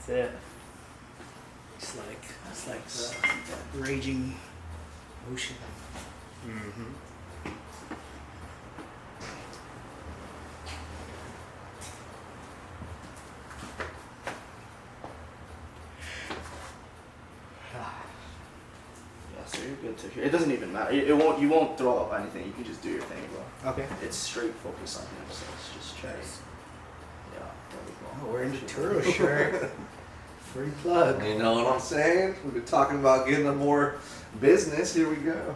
That's it. It's like the raging ocean. Mm-hmm. Yeah, so you're good to hear. It doesn't even matter. It won't. You won't throw up anything. You can just do your thing, bro. Okay. It's straight focus on him, so it's just straight. Nice. Yeah. There we go. Oh, we're in the Turo shirt. Free plug. You know what I'm saying? We've been talking about getting them more business. Here we go.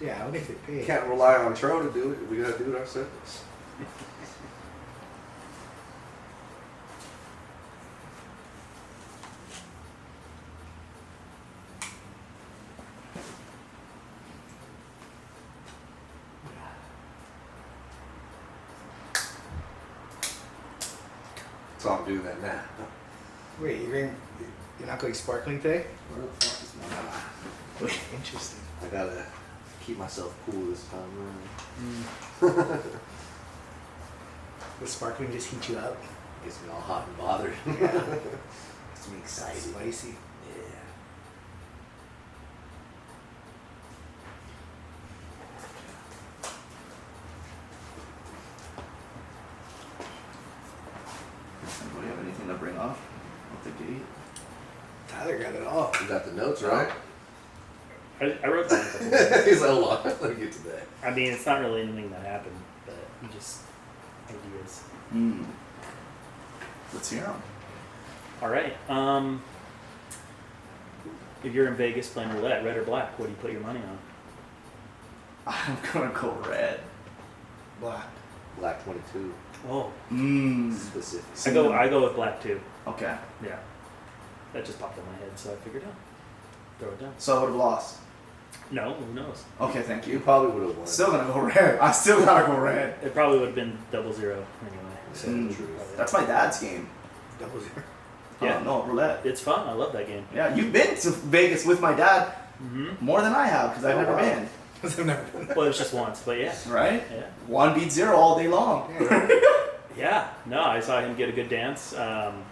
Yeah, what if it paid? Can't rely on Tro to do it. We gotta do it ourselves. So I'm doing that now. Wait, you're not going sparkling today? Where the fuck is my eye? Interesting. I gotta keep myself cool this time around. The sparkling just heat you up. Gets me all hot and bothered. Yeah. Gets me excited. Spicy. Yeah. Anybody have anything to bring up at the gate? Tyler got it all. You got the notes, right? I wrote down a couple things. He's like, hold on, let me get to that. I mean, it's not really anything that happened, but just ideas. Hmm. Let's hear them. All right. If you're in Vegas playing roulette, red or black, what do you put your money on? I'm gonna go red. Black. Black 22, Oh, Mmm. specific. I go with black too. Okay. Yeah, that just popped in my head, so I figured out. Throw it down. So I would have lost. No, who knows? Okay, thank You you. probably would have won. Still gonna go red. I still gotta go red. It probably would have been 0-0 anyway. So Mm. probably- That's my dad's game. Double zero. Yeah. Oh, no, roulette. It's fun. I love that game. Yeah, you've been to Vegas with my dad Mm-hmm. more than I have because I've Oh, never wow. been. I've never done that. Well, it was just once, but yeah. Right? Yeah. 1 beats 0 all day long. Yeah. No, I saw him get a good dance on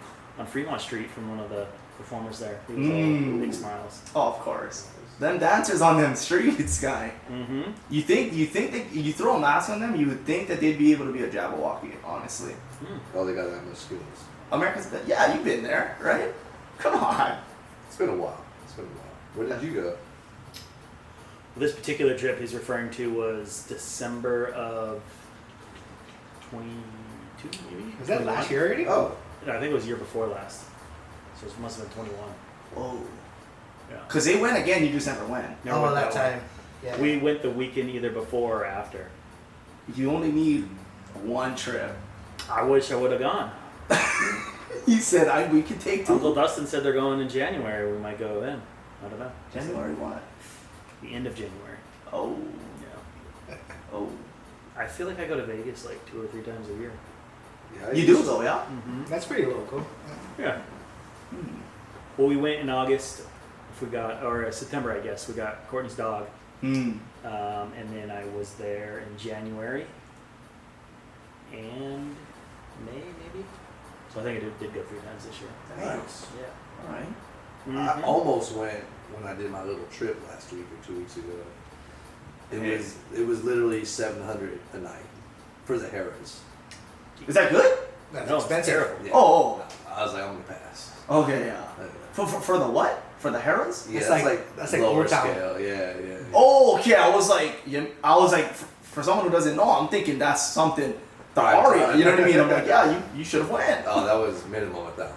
Fremont Street from one of the performers there. He was all big smiles. Oh, of course. Them dancers on them streets, guy. Mm-hmm. You think that you throw a mask on them, you would think that they'd be able to be a Jabberwocky, honestly. Oh, they got that much skills. America's yeah, you've been there, right? Come on. It's been a while. Where did you go? Well, this particular trip he's referring to was December of 22, maybe? Was that 21? last year already? Oh, No, I think it was the year before last. So it must have been 21. Whoa. Yeah. Because they went again, you just never went. Never Oh, went that one. time. Yeah. We went the weekend either before or after. You only need one trip. I wish I would have gone. He said, we could take 2. Uncle Dustin said they're going in January. We might go then. I don't know. January what? The end of January. Oh. Yeah. Oh. I feel like I go to Vegas like 2 or 3 times a year. yeah. You do though, yeah? Mm-hmm. That's pretty local. Yeah. Hmm. Well, we went in August. Or September, I guess. We got Courtney's dog. Hmm. And then I was there in January and May, maybe. So I think I did go 3 times this year. Nice. Yeah. All right. I almost went when I did my little trip last week or 2 weeks ago. It was literally $700 a night for the Harrods. Is that good? That's No, it's expensive. terrible. Yeah. Oh. I was like, I'm gonna pass. Okay, yeah. For the what? For the Herons? Yeah, That's that's like- like that's like lower Old Town. scale. Yeah. Oh, okay. I was like, for someone who doesn't know, I'm thinking that's something. The Prime Aria, time. you know what I mean? I'm like, yeah, you should have went. Oh, that was minimum 1,000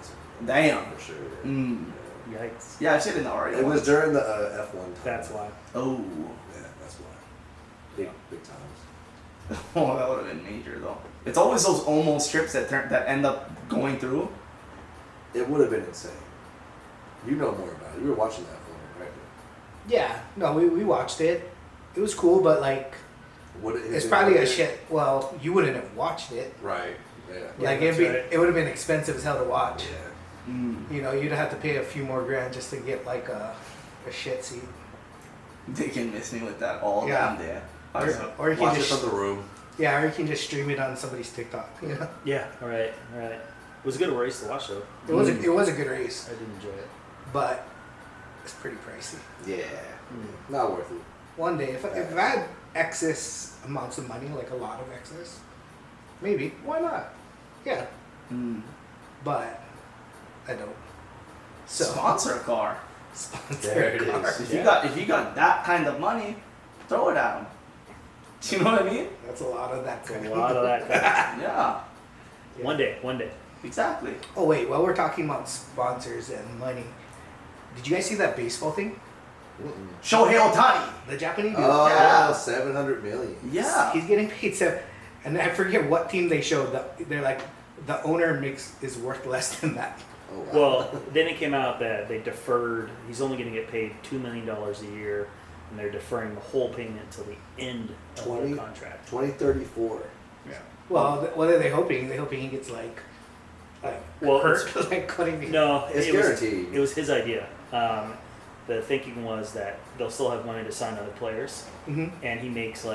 Damn. for sure. Mm. Yikes. Yeah, I've seen it in the Aria. It was during the F1 time. That's why. Oh. Yeah, that's why. Big times. Oh, that would have been major though. It's always those almost trips that end up going through. It would have been insane. You know more about it. You were watching that F1, right? Yeah. No, we watched it. It was cool, but like, Would it have it's been probably a worth it? shit. Well, you wouldn't have watched it. Right. Yeah. Like that's right. it would have been expensive as hell to watch. Yeah. Mm. You know, you'd have to pay a few more grand just to get like a shit seat. They can miss me with that all Yeah. damn day. Or you can Watch it just from the room. or you can just stream it on somebody's TikTok. You know. Yeah. All right. It was a good race to watch, though. It was a good race, I did enjoy it. but it's pretty pricey. Yeah, not worth it. One day, if I had excess amounts of money, like a lot of excess, maybe, why not? Yeah, but I don't. So Sponsor a car. sponsor There it a car. is. If you got that kind of money, throw it at 'em. Do you know what I mean? That's a lot of that. A lot of that crap. Yeah, Yeah. One day. exactly. Oh wait, while we're talking about sponsors and money, did you guys see that baseball thing? Shohei Ohtani. The Japanese dude. Oh, Yeah. 700 million. Yeah. He's getting paid and I forget what team they showed. They're like, the owner is worth less than that. Oh, wow. Well, then it came out that they deferred. He's only going to get paid $2 million a year, and they're deferring the whole payment until the end of 20? the contract. 2034. Yeah. Well, what are they hoping? They're hoping he gets Well, hurt, like cutting the. No, It's it was, guaranteed. it was his idea. The thinking was that they'll still have money to sign other players, Hmm. and he makes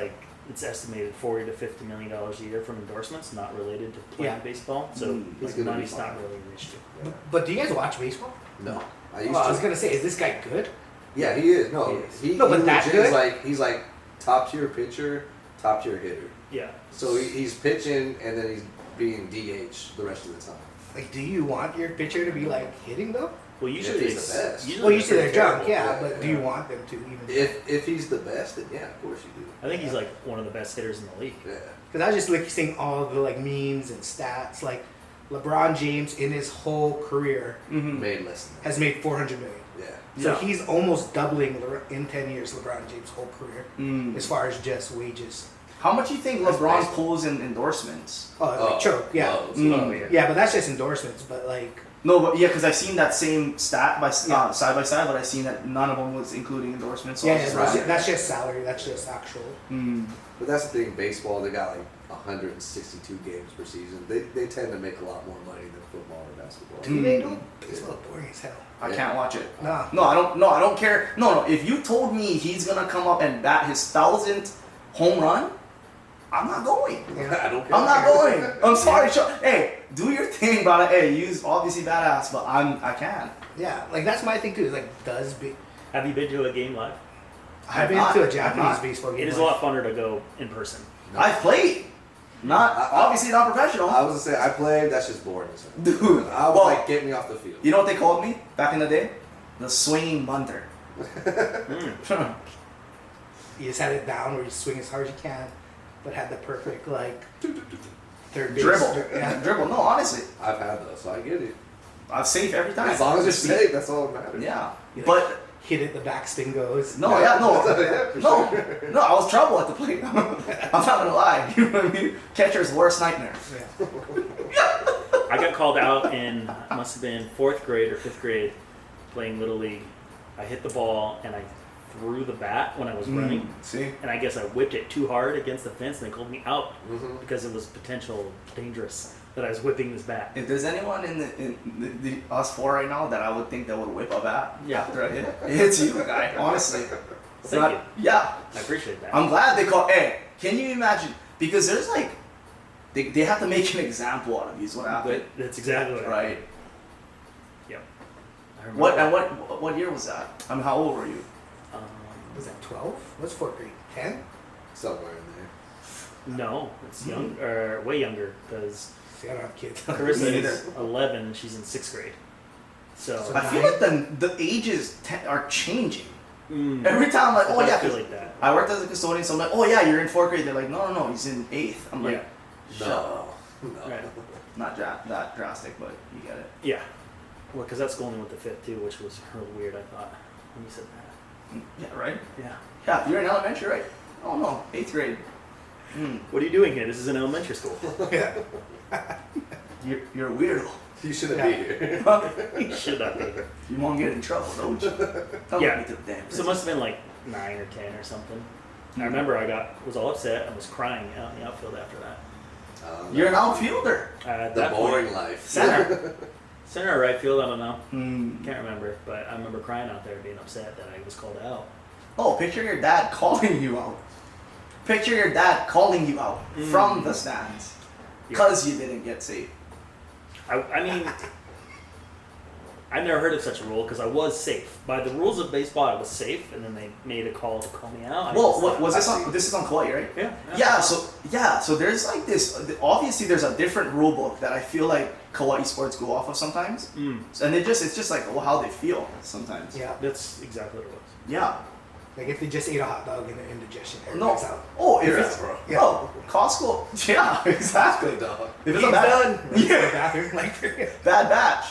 it's estimated $40 to $50 million a year from endorsements, not related to playing Yeah. baseball. So He's his gonna be money's fine. not really an issue. Yeah. But do you guys watch baseball? No, I used Well, I to. was gonna say, is this guy good? Yeah, he is. No, He is. he, No, but he that legit is good? he's like top tier pitcher, top tier hitter. Yeah. So he's pitching and then he's being DH the rest of the time. Like, do you want your pitcher to be hitting though? Well, usually If he's the best. Well, usually they're terrible. drunk, yeah. Yeah, But do yeah. you want them to even? If he's the best, then yeah, of course you do. I think he's one of the best hitters in the league. Yeah. Because I was just seeing all the memes and stats. Like, LeBron James in his whole career Mm-hmm. Made less than that. has made 400 million. Yeah. So Yeah. he's almost doubling in 10 years LeBron James' whole career as Mm. far as just wages. How much do you think That's LeBron nice. pulls in endorsements? Oh, choke, yeah. loads. Mm. Oh, yeah. Yeah, but that's just endorsements. But No, but yeah, because I've seen that same stat side by side, but I've seen that none of them was including endorsements. So I yeah, was yeah, just like, that's just salary. That's just actual. But that's the thing, baseball, they got 162 games per season. They tend to make a lot more money than football or basketball. Do they don't? Baseball boring as hell. I can't watch it. Nah. No, I don't. No, I don't care. No. If you told me he's gonna come up and bat his 1,000th home run, I'm not going. Yeah. I don't care. I'm not going. I'm sorry. Hey, do your thing, brother. Hey, you's obviously badass, but I can't. Yeah, that's my thing too. Is does be? Have you been to a game live? I've been not. to a I've Japanese not. baseball game. It is a lot funner to go in person. I've played. Not obviously not professional. I was gonna say I played. That's just boring as hell. Dude, I was well, get me off the field. you know what they called me back in the day? The swinging bunter. Mm. You just had it down where you swing as hard as you can, but had the perfect third base. Dribble. Yeah. Dribble. No, honestly, I've had those, so I get it. I'm safe every time. As long as Just you're safe, that's all that matters. Yeah, You, but hit it, the backspin goes. no, yeah, no, Yeah, for no, sure. no. I was trouble at the plate. I'm not gonna lie. You know what I mean? Catcher's worst nightmare. Yeah. I got called out in, must have been 4th grade or 5th grade, playing Little League. I hit the ball and I threw the bat when I was running, See, and I guess I whipped it too hard against the fence, and they called me out Mhm. because it was potential dangerous that I was whipping this bat. if there's anyone in the us four right now that I would think that would whip a bat Yeah. after I hit, it's you, guy. Honestly, it's Thank not. you. Yeah, I appreciate that. I'm glad they call. Hey, can you imagine? Because there's they have to make an example out of you. Is what happened, That's exactly what right? Yep. I remember What that. and what year was that? I mean, how old were you? Was that 12? What's fourth grade? 10? Somewhere in there. No, it's young or way younger because See, I don't have kids. Carissa Me is 11 and she's in 6th grade. So I feel like the ages are changing. mm, Every time, like, oh I yeah, feel 'cause like that. I worked as a custodian, so I'm like, oh yeah, you're in 4th grade. They're like, no, he's in 8th. I'm like, Yeah. shut up. No. Right. Not that drastic, but you get it. Yeah. Well, because that's going with the 5th too, which was real weird. I thought when you said that. Yeah, right. Yeah. Yeah, you're in elementary, right? Oh no, 8th grade. What are you doing here? This is an elementary school. Yeah. You're a weirdo. You shouldn't Yeah. be here. You should not be here. You won't get in trouble, don't you? Don't Yeah. get me to the damn So it must have been like 9 or 10 or something. I remember I was all upset and was crying out in the outfield after that. You're an outfielder. At the that boring point, life. Center. center or right field, I don't know. Hmm. Can't remember, but I remember crying out there, being upset that I was called out. Oh, picture your dad calling you out. Picture your dad calling you out from the stands because you didn't get saved. I mean, I've never heard of such a rule because I was safe. By the rules of baseball, I was safe, and then they made a call to call me out. Well, what was this on? This is on Kauai, right? Yeah. So there's like this. Obviously, there's a different rule book that I feel like Kauai sports go off of sometimes, and it's just like how they feel sometimes. Yeah. That's exactly what it was. Yeah. Like if they just ate a hot dog in the indigestion, No. everybody's out. Oh, if You're it's out, bro. Yeah. no Costco. Yeah, exactly. Dog. If it's He's a bad, done. Runs to the yeah, bathroom, like, bad batch.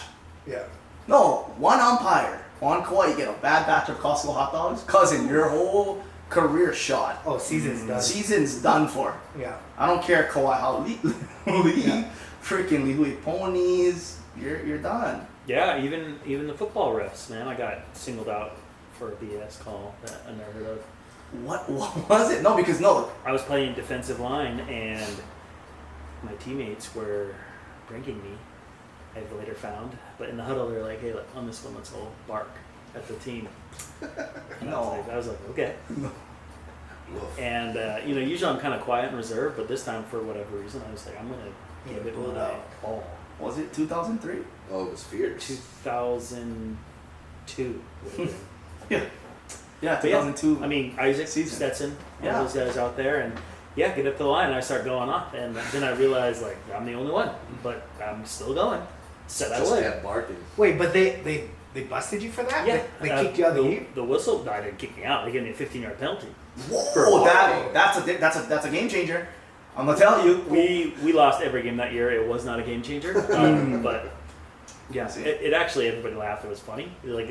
yeah. No, one umpire on Kauai, you get a bad batch of Costco hot dogs, cousin, your whole career shot. Oh, season's done. Season's done for. Yeah. I don't care Kauai how Yeah. freaking Lihui ponies. You're done. Yeah, even the football refs, man. I got singled out for a BS call that I never heard of. What was it? No, because no. I was playing defensive line, and my teammates were ranking me. I've later found, but in the huddle they're like, "Hey, look, on this one, let's all bark at the team." And No. I was like, "Okay." Woof. And usually I'm kind of quiet and reserved, but this time for whatever reason, I was like, "I'm gonna give it Pull it my out. all." Was it 2003? Oh, it was fierce. 2002. would have been. Yeah. Yeah, But yeah, 2002. I mean, Isaac, Season. Stetson, Yeah. all those guys out there, and yeah, get up to the line, and I start going off, and then I realized like I'm the only one, but I'm still going. Said I Just would. kept barking. Wait, but they busted you for that? Yeah, They kicked you out of the game? The whistle. I didn't kick me out. They gave me a 15-yard penalty. Whoa, that's a game changer. I'm gonna tell you. We lost every game that year. It was not a game changer, but yeah, it actually everybody laughed. It was funny. Like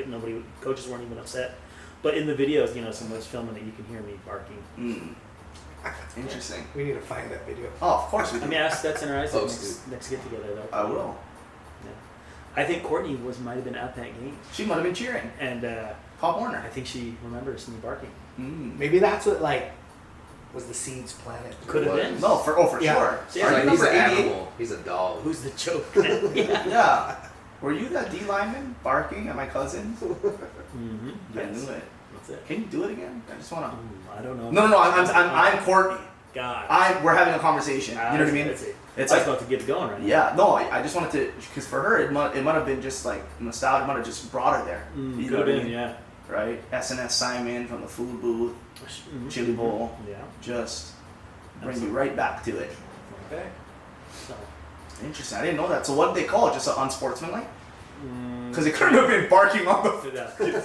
coaches weren't even upset. But in the videos, someone's filming it. You can hear me barking. Interesting. We need to find that video. Oh, of course we do. I mean, ask Stetson or Isaac Post next get together though. I will. Yeah. I think Courtney might have been at that game, She might have been cheering. and Pop I Warner. think she remembers me barking. Maybe that's what was the seeds planted. Could have been. No, for Yeah. sure. So, It's yeah, like he's an Number 88. animal. He's a dog. Who's the joke? yeah. Yeah. Were you that D lineman barking at my cousins? Mm-hmm. I knew it. That's it. Can you do it again? I just wanna. I don't know. No. I'm Courtney. God. We're having a conversation. You know what I mean? It's It's I was like, about to get it going right now. yeah, no, I just wanted to, because for her, it might have been just like nostalgia, it might have just brought her there. You know Could what have I been, mean? yeah. Right? SNS Simon from the food booth, Mhm. chili bowl, Yeah. just bring you right back to it. Okay. So. Interesting. I didn't know that. So what did they call it? Just an unsportsmanlike? Mm, Because it couldn't have been barking on the. yeah.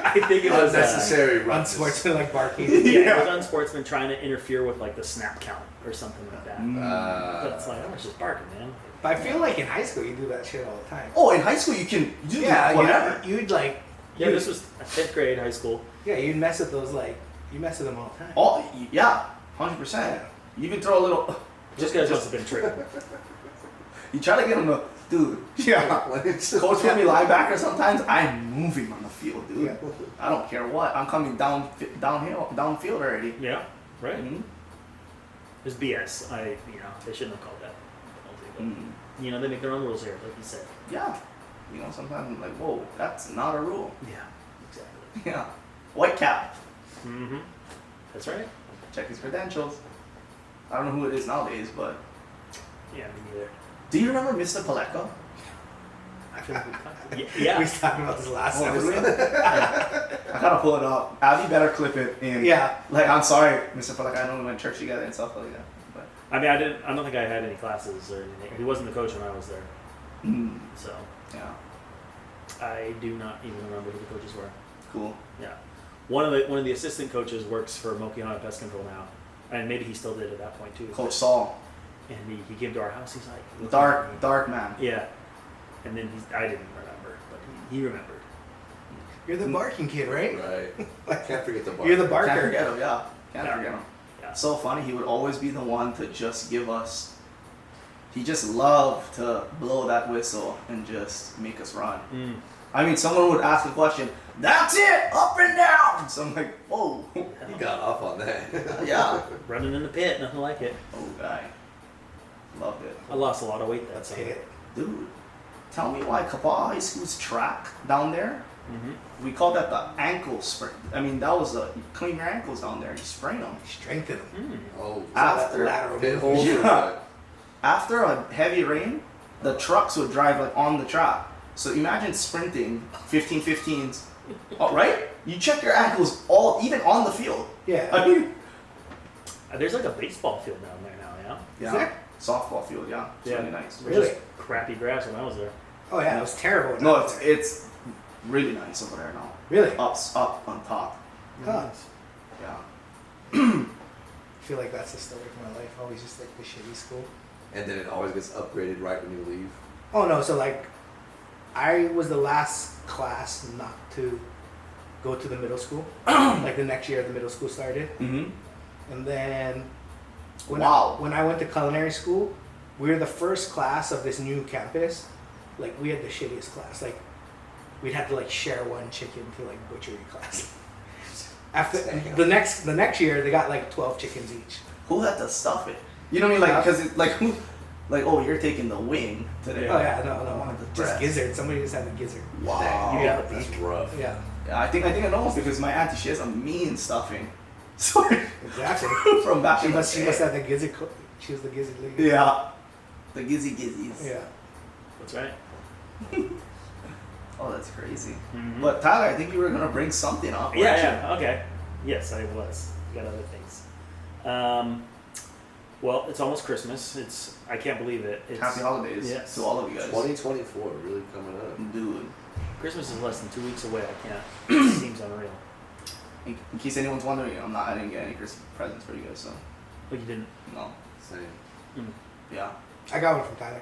I think it was Unnecessary roughness. Unsportsmanlike barking. yeah, it was unsportsman trying to interfere with like the snap count or something like that. But it's like I was just barking, man. But I feel like in high school you do that shit all the time. Oh, in high school you can do Yeah, whatever. you'd like. Yeah, this was 10th grade high school. Yeah, you'd mess with those you mess with them all the time. Oh, yeah, 100%. You even throw a little. Those guys must have been tripping. You try to get them to, dude. Yeah. Coach put me linebacker sometimes. I'm moving on the field, dude. Yeah. I don't care what. I'm coming downfield already. Yeah, right. Mhm. It was BS. They shouldn't have called that penalty. But, Mhm. they make their own rules here, like you said. Yeah. Sometimes I'm like, whoa, that's not a rule. Yeah, exactly. Yeah. White cap. Mm-hmm. That's right. Check his credentials. I don't know who it is nowadays, but Yeah, me neither. do you remember Mr. Paleka? I feel like we talked. We Yeah. was talking about this last Oh, did we? episode. I gotta pull it up. Abby better clip it in. Yeah. Like, I'm sorry, Mr. Paleka. I know we went to church together and stuff like that. But I mean, I don't think I had any classes or anything. He wasn't the coach when I was there, so yeah, I do not even remember who the coaches were. cool. Yeah, one of the assistant coaches works for Mokihana Pest Control now, and maybe he still did at that point too. Coach Saul. And he came to our house. He's like Dark man. Yeah, and then I didn't remember, but he remembered. You're the barking kid, right? Right. Can't forget the bar. You're the Can't barker. forget him, yeah. Can't Yeah. forget him. Yeah. So funny, he would always be the one to just give us. He just loved to blow that whistle and just make us run. I mean, someone would ask a question, that's it, up and down. So I'm like, whoa. He got off on that. Yeah. Running in the pit, nothing like it. Oh, guy. Loved it. I lost a lot of weight that That's summer. it. Dude, tell me why Kapaa High School's track down there, Mm-hmm. we call that the ankle spray. I mean, that was you clean your ankles down there. You sprain them. Strengthen them. Oh, After lateral pit movement. holes or Yeah. what? After a heavy rain, the trucks would drive like on the track. So imagine sprinting 15-15s, oh, right? You check your ankles even on the field. Yeah. I mean, There's like a baseball field down there now, yeah? Is there? Softball field, yeah. It's Yeah. really nice. It was Really? just crappy grass when I was there. Oh yeah, it was terrible. when I No, was there. it's really nice over there now. Really. Up on top. Huh. Yeah. I feel like that's the story of my life. Always just like the shitty school. And then it always gets upgraded right when you leave. Oh no, so like, I was the last class not to go to the middle school. Like the next year the middle school started. Mm-hmm. And then Wow. when I went to culinary school, we were the first class of this new campus. Like we had the shittiest class. Like we'd have to like share one chicken for like butchery class. After the next year they got like 12 chickens each. Who had to stuff it? You know what I mean? Like, because like who? Like, oh, you're taking the wing today. Oh yeah, no, I wanted the just breast. gizzard. Somebody just had the gizzard. Wow. You got the That's beak. rough. Yeah, Yeah, I think I know because my auntie, she has a mean stuffing. So exactly. from back She in the must day. have the gizzard. She was the gizzard lady. Yeah. The gizzies. Yeah. That's right. Oh, that's crazy. Mhm. But Tyler, I think you were gonna bring something up. weren't you? Yeah, okay. Yes, I was. Got other things. Well, it's almost Christmas. I can't believe it. It's, Happy holidays Yes. to all of you guys. 2024 really coming up. Dude. Christmas is less than 2 weeks away. I can't. It seems unreal. In case anyone's wondering, I didn't get any Christmas presents for you guys, so But you didn't. no. Same. Mm. Yeah. I got one from Tyler.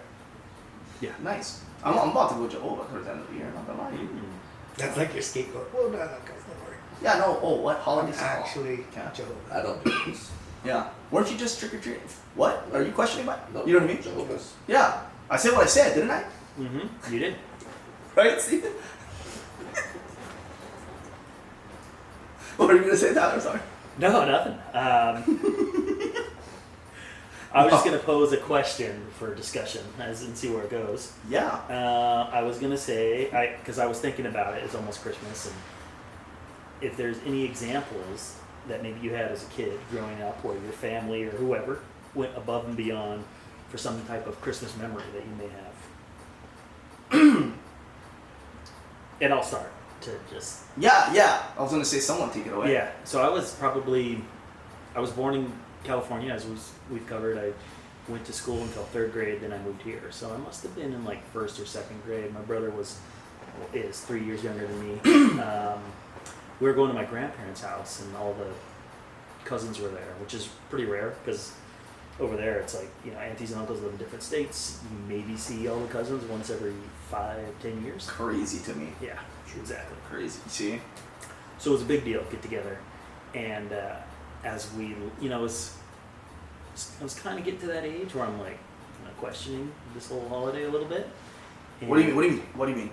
Yeah. Nice. I'm about to go Jehovah towards the end of the year, not gonna lie to you. Mm. That's like your scapegoat. Well, no, guys, don't worry. Yeah, no, what? I'm Holidays? actually Yeah. Jehovah. I don't do this. Yeah. Weren't you just trick-or-treating? What? Are you questioning my... No, You know what I mean? Jehovah's. Yeah. I said what I said, didn't I? Mm-hmm. You did. Right? See? What are you gonna say, Tyler? Sorry. No, nothing. I was just going to pose a question for discussion and see where it goes. Yeah. I was going to say, because I was thinking about it, it's almost Christmas, and if there's any examples that maybe you had as a kid growing up where your family or whoever went above and beyond for some type of Christmas memory that you may have. And I'll start to just... Yeah. I was gonna say someone take it away. Yeah, so I was born in California, as we've covered. I went to school until 3rd grade, then I moved here. So I must have been in like 1st or 2nd grade. My brother is 3 years younger than me. We were going to my grandparents' house, and all the cousins were there, which is pretty rare because over there it's like, aunties and uncles live in different states. You maybe see all the cousins once every 5-10 years. Crazy to me. Yeah, exactly. Crazy. See? So it was a big deal, get together, and as we, I was kind of getting to that age where I'm like questioning this whole holiday a little bit. And, What do you mean? What do you mean?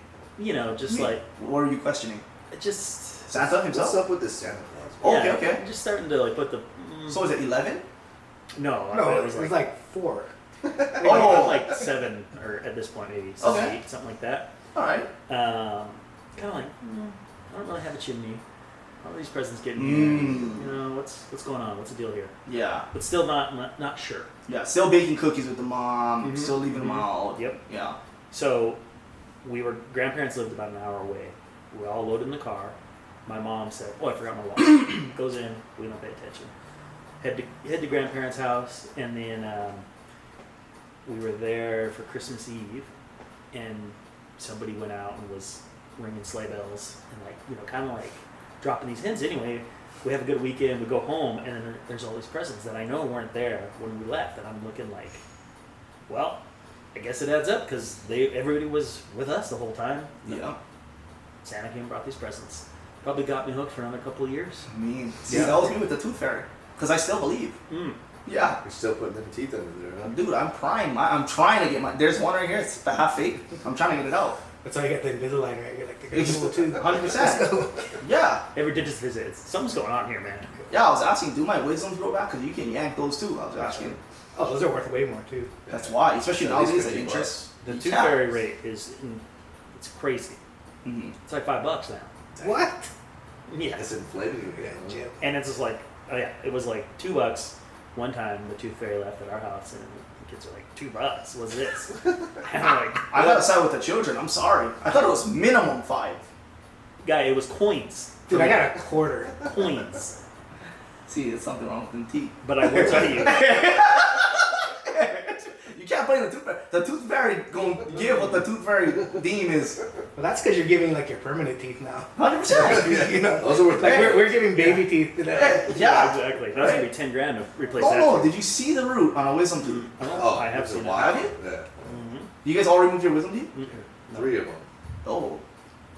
Just like What are you questioning? just Santa himself? What's up with this Santa Claus? Oh, yeah, okay. just starting to like put the So is it 11? no, No, it was like 4. Oh. like 7 or at this point maybe 7, Okay. 8, something like that. All right. Kind of like I don't really have a chimney. How are these presents getting Mm. here? What's going on? What's the deal here? Yeah. But still not sure. Yeah. Still baking cookies with the mom. Mhm. Still leaving them Mhm. out. Yep. Yeah. So grandparents lived about an hour away. We all loaded in the car. My mom said, "Oh, I forgot my wallet." Goes in. We don't pay attention. Head to grandparents' house, and then we were there for Christmas Eve, and somebody went out and was ringing sleigh bells and kind of like dropping these hints. Anyway, we have a good weekend. We go home, and then there's all these presents that I know weren't there when we left, and I'm looking like, well, I guess it adds up because everybody was with us the whole time. Yeah. Santa came and brought these presents. Probably got me hooked for another couple of years. Me. See, Yeah. that was me with the tooth fairy. Because I still believe. Mm. Yeah. You're still putting them teeth under there, huh? Dude, I'm trying. I'm trying to get my... There's one right here. It's half fake. I'm trying to get it out. That's why you get the Invisalign, right? You're like the good too. 100%. Yeah. Every dentist visit, something's going on here, man. Yeah, I was asking, do my wisdoms grow back? Because you can yank those too. I was asking. Oh, those are worth way more too. That's why. Especially At least nowadays, the 50 interest. The Yeah. tooth fairy rate it's crazy. Mhm. It's like $5 now. What? Yeah. It's inflated Yeah, again. huh? Jim. And it's just like, oh yeah, it was like $2 one time the tooth fairy left at our house, and the kids are like, $2. What's this? And I'm like, I gotta side with the children. I'm sorry. I thought it was minimum 5. guy, it was coins. Dude, I got a quarter. Coins. See, there's something wrong with them teeth. But I will tell you, You can't blame the tooth fairy. The tooth fairy gonna give what the tooth fairy deem is Well, that's because you're giving like your permanent teeth now. 100%. You know, Those are worth like we're giving baby teeth today. Yeah. exactly. That's gonna be $10,000 to replace Oh that. no! Did you see the root on a wisdom tooth? Oh, I have it's seen a it. while. Have you? Yeah. You guys all removed your wisdom teeth? Mm-mm. 3 of them. Oh,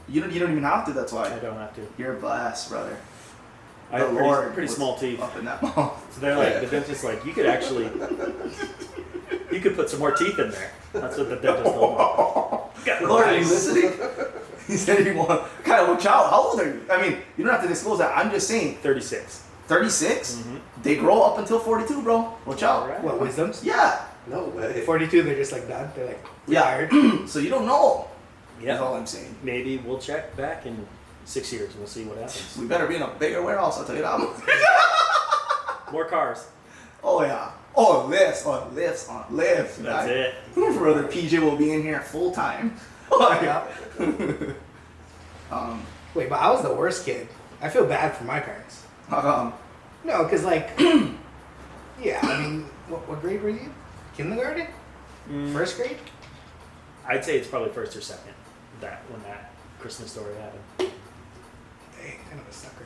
you don't even have to. That's I why don't have to. you're blessed, brother. I have The Lord pretty was small teeth. up in that mouth. So they're like, the dentist's like, you could actually, you could put some more teeth in there. That's what the dentist told me. Lord, are you listening? He said he want kind of watch out. How old are you? I mean, you don't have to disclose that. I'm just saying. 36. 36. Mm-hmm. They grow up until 42, bro. Watch out. Alright. What, wisdoms? Yeah. No way. 42, they're just like done. They're like Yeah. retired. So you don't know. That's Yeah. all I'm saying. Maybe we'll check back in 6 years and we'll see what happens. We better be in a bigger warehouse. I'll tell you that much. More cars. Oh yeah. Oh, lifts on lifts on lifts. That's guy. it. Brother PJ will be in here full time. Yeah. Um, Wait, but I was the worst kid. I feel bad for my parents. um, No, because like, yeah, I mean, what grade were you? Kindergarten? First grade? I'd say it's probably first or second. When that Christmas story happened. Dang, kind of a sucker.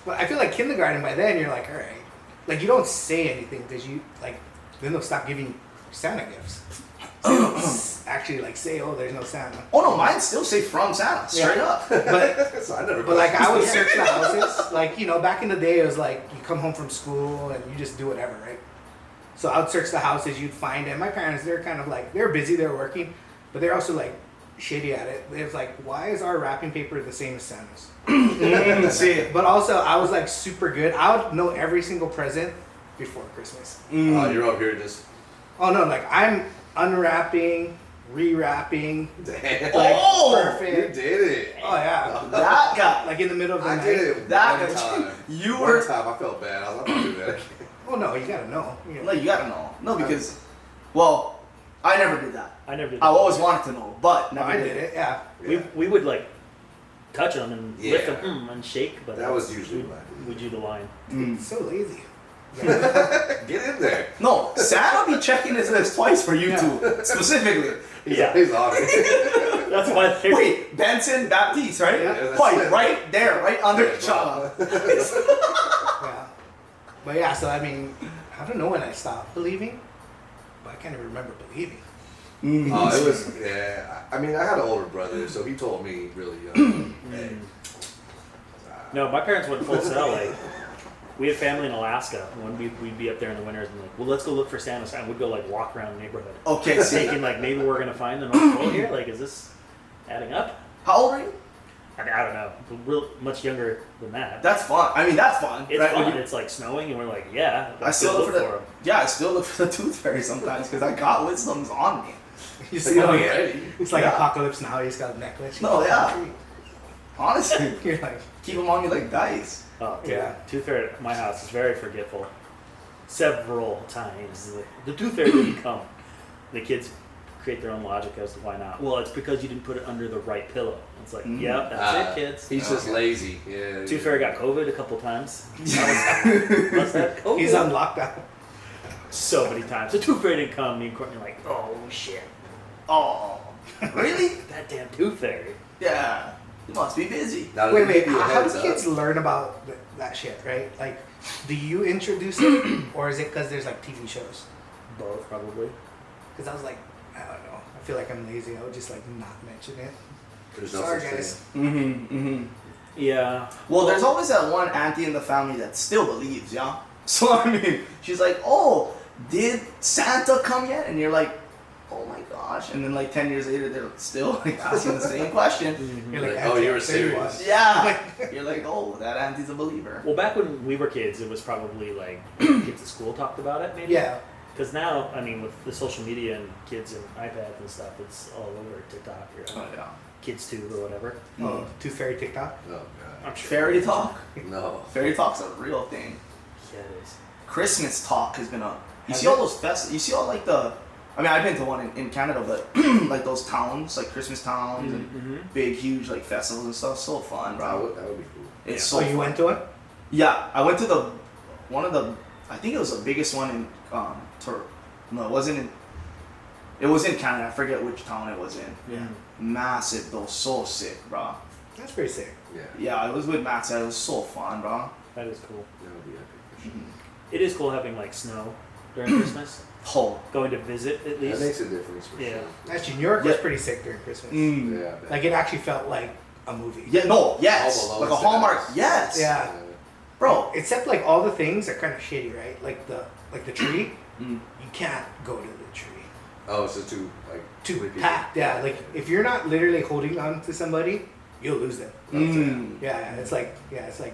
But I feel like kindergarten by then you're like, all right, like you don't say anything because you like then they'll stop giving Santa gifts. So you don't actually like say, oh, there's no Santa. oh no, mine still say from Santa, straight Yeah. up. But So I never But like I would questioned search the houses. Like, you know, back in the day it was like you come home from school and you just do whatever, right? So I would search the houses, you'd find it. My parents, they're kind of like they're busy, they're working, but they're also like shitty at it. It's like, why is our wrapping paper the same as Santa's? See, But also I was like super good. I would know every single present before Christmas. Oh, you're up here just. Oh no, like I'm unwrapping, rewrapping, Damn. like Oh! You perfect. did it. Oh yeah. that guy. Like in the middle of the I night. did it That one guy. time. You One were. time I felt bad. I was like, I'm not do that again. Oh no, you gotta know. You No, you gotta know. No, because, well, I never did that. I never did I that. always wanted to know, but No, never I did it. Yeah. We would like touch them and lift Yeah. them and shake, but That was usually what I we do the line. It's so lazy. did. Get in there. No, Santa be checking his list twice for you Yeah. two, specifically. He's, Yeah. he's on it. That's why they Wait, Benson Baptiste, right? Yeah, that's Point, it. right there, right under Yeah, the jaw. Yeah. But yeah, so I mean, I don't know when I stopped believing, but I can't even remember believing. Oh, it was, yeah. I mean, I had an older brother, so he told me really young. Hey, No, my parents went full sell. Like, we had family in Alaska. When we'd be up there in the winters and like, well, let's go look for Santa. And we'd go like walk around the neighborhood, Okay, see. thinking like maybe we're gonna find the North Pole here. Like, is this adding up? How old are you? I mean, I don't know. We're real much younger than that. That's fun. I mean, that's fun. It's right? fun. It's like snowing, and we're like, yeah. I let's still go look for the. 'em. Yeah, I still look for the tooth fairy sometimes because I got wisdoms on me. You Like, see, I'm yeah. ready. It's like Yeah. Apocalypse Now. He's got a necklace. No, yeah. Honestly, You're like, keep them on me like dice. Oh, dude. Yeah. Tooth fairy at my house is very forgetful. Several times. The tooth fairy didn't come. The kids create their own logic as to why not. Well, it's because you didn't put it under the right pillow. It's like, yep, that's it, kids. He's just lazy. Yeah. Tooth fairy got COVID a couple times. Must have COVID. he's on lockdown. so many times. The tooth fairy didn't come. Me and Courtney are like, oh shit. Oh, really? That damn tooth fairy. Yeah. You must be busy. Now, Wait, to give you a how do heads up, kids learn about that shit, right? Like, do you introduce it, or is it because there's like TV shows? Both, probably. Because I was like, I don't know. I feel like I'm lazy. I would just like not mention it. there's no Sorry, such guys. thing. Mm-hmm. Mm-hmm. Yeah. Well, there's always that one auntie in the family that still believes, yeah? So, I mean, she's like, oh, did Santa come yet? And you're like, oh my gosh. And then, like, 10 years later, they're still like, asking the same question. You're Like, like, oh, I you were can't say serious. what. Yeah. You're like, oh, that auntie's a believer. Well, back when we were kids, it was probably like kids at school talked about it, maybe. Yeah. Because now, I mean, with the social media and kids and iPads and stuff, it's all over TikTok or Oh yeah. Kids Tube or whatever. Oh, Tooth Fairy TikTok. Oh god. I'm sure. Fairy talk. No. Fairy talk's a real thing. Yeah, it is. Christmas talk has been a. You Has see it? all those fests. You see all like the. I mean, I've been to one in Canada, but like those towns, like Christmas towns and Mm-hmm. big, huge like festivals and stuff. So fun, bro. That would be cool. It's Yeah. so. Oh, you fun. went to it? Yeah, I went to one of the. I think it was the biggest one in No, it wasn't in. It was in Canada. I forget which town it was in. Yeah. Massive though, so sick, bro. That's pretty sick. Yeah. Yeah, it was with Matt. It was so fun, bro. That is cool. That would be epic for sure. It is cool having like snow during Christmas. Oh. Going to visit at That least. makes a difference for Yeah. sure. Actually, New York was Yeah. pretty sick during Christmas. Mm. Yeah. I bet. Like it actually felt like a movie. Yeah. No. Yes. Home Alone Like a style. Hallmark. Yes. Yeah. Bro. Except like all the things are kind of shitty, right? Like the tree, Mm. you can't go to the tree. Oh, it's just too Too many people. packed. Yeah, like if you're not literally holding on to somebody, you'll lose them. Mm. Yeah, it's like That sucks.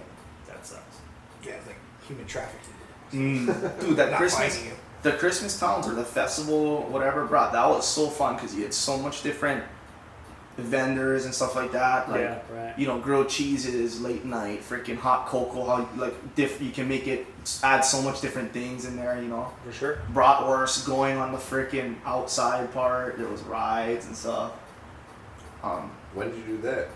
it's like human trafficking. Mm. Dude, that Not Christmas. finding you. The Christmas towns or the festival, whatever, bro, that was so fun because you had so much different vendors and stuff like that. Like, Yeah, right. you know, grilled cheeses, late night, freaking hot cocoa. How like you can make it add so much different things in there. You know, For sure. bratwurst going on the freaking outside part. There was rides and stuff. When did you do that?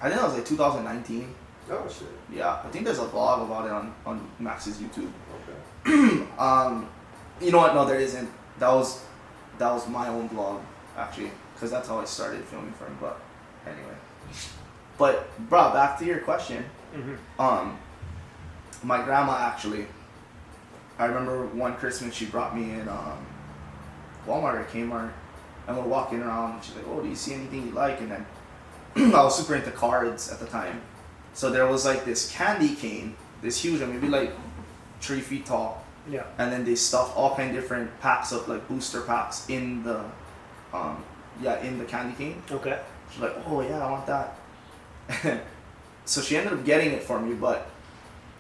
I think it was like 2019. Oh shit. Yeah, I think there's a vlog about it on Max's YouTube. Okay. You know what? No, there isn't. That was my own vlog actually, because that's how I started filming for him. But anyway, but bro, back to your question. Mm-hmm. My grandma actually. I remember one Christmas she brought me in Walmart or Kmart, and we're walking around. And she's like, "Oh, do you see anything you like?" And then I was super into cards at the time, so there was like this candy cane, this huge one, maybe like 3 feet tall. Yeah. And then they stuffed all kind of different packs of like booster packs in the in the candy cane. Okay. She's like, oh yeah, I want that. So she ended up getting it for me, but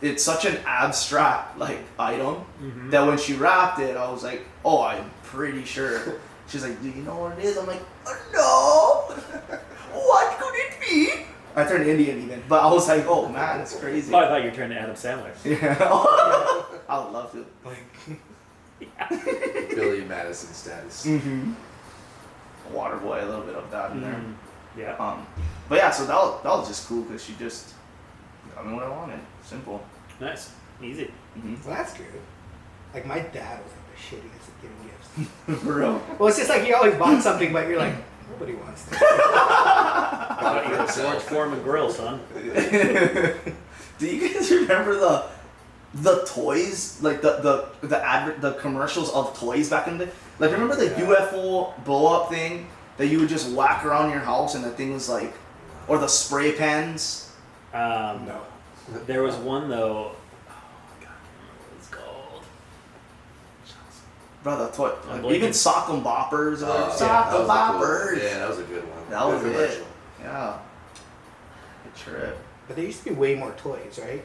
it's such an abstract like item Mm-hmm. that when she wrapped it, I was like, oh, I'm pretty sure. She's like, do you know what it is? I'm like, oh, no. What could it be? I turned Indian even, but I was like, oh man, it's crazy. Oh, I thought you were turning to Adam Sandler. Yeah. I would love to. Like Billy Madison status. Mm-hmm. Water boy, a little bit of that in there. Mm. Yeah. But yeah, so that was just cool because she just got me what I wanted. Simple. Nice. Easy. Mm-hmm. well, that's good. Like my dad was like the shittiest at giving gifts. For real. Well, it's just like he always bought something, but you're like nobody wants this. How about your George Foreman grill, son? Do you guys remember the toys, like the commercials of toys back in the day? Like remember the UFO blow up thing that you would just whack around your house and the thing was like, or the spray pens? No. There was one though. Oh God, I don't remember what it's called. Bro, the toy, I'm like, even blanking. sock 'em boppers or Yeah, sock 'em that was a boppers. cool- Yeah, that was a good one. That was Good it. commercial. Yeah. Good trip. But there used to be way more toys, right?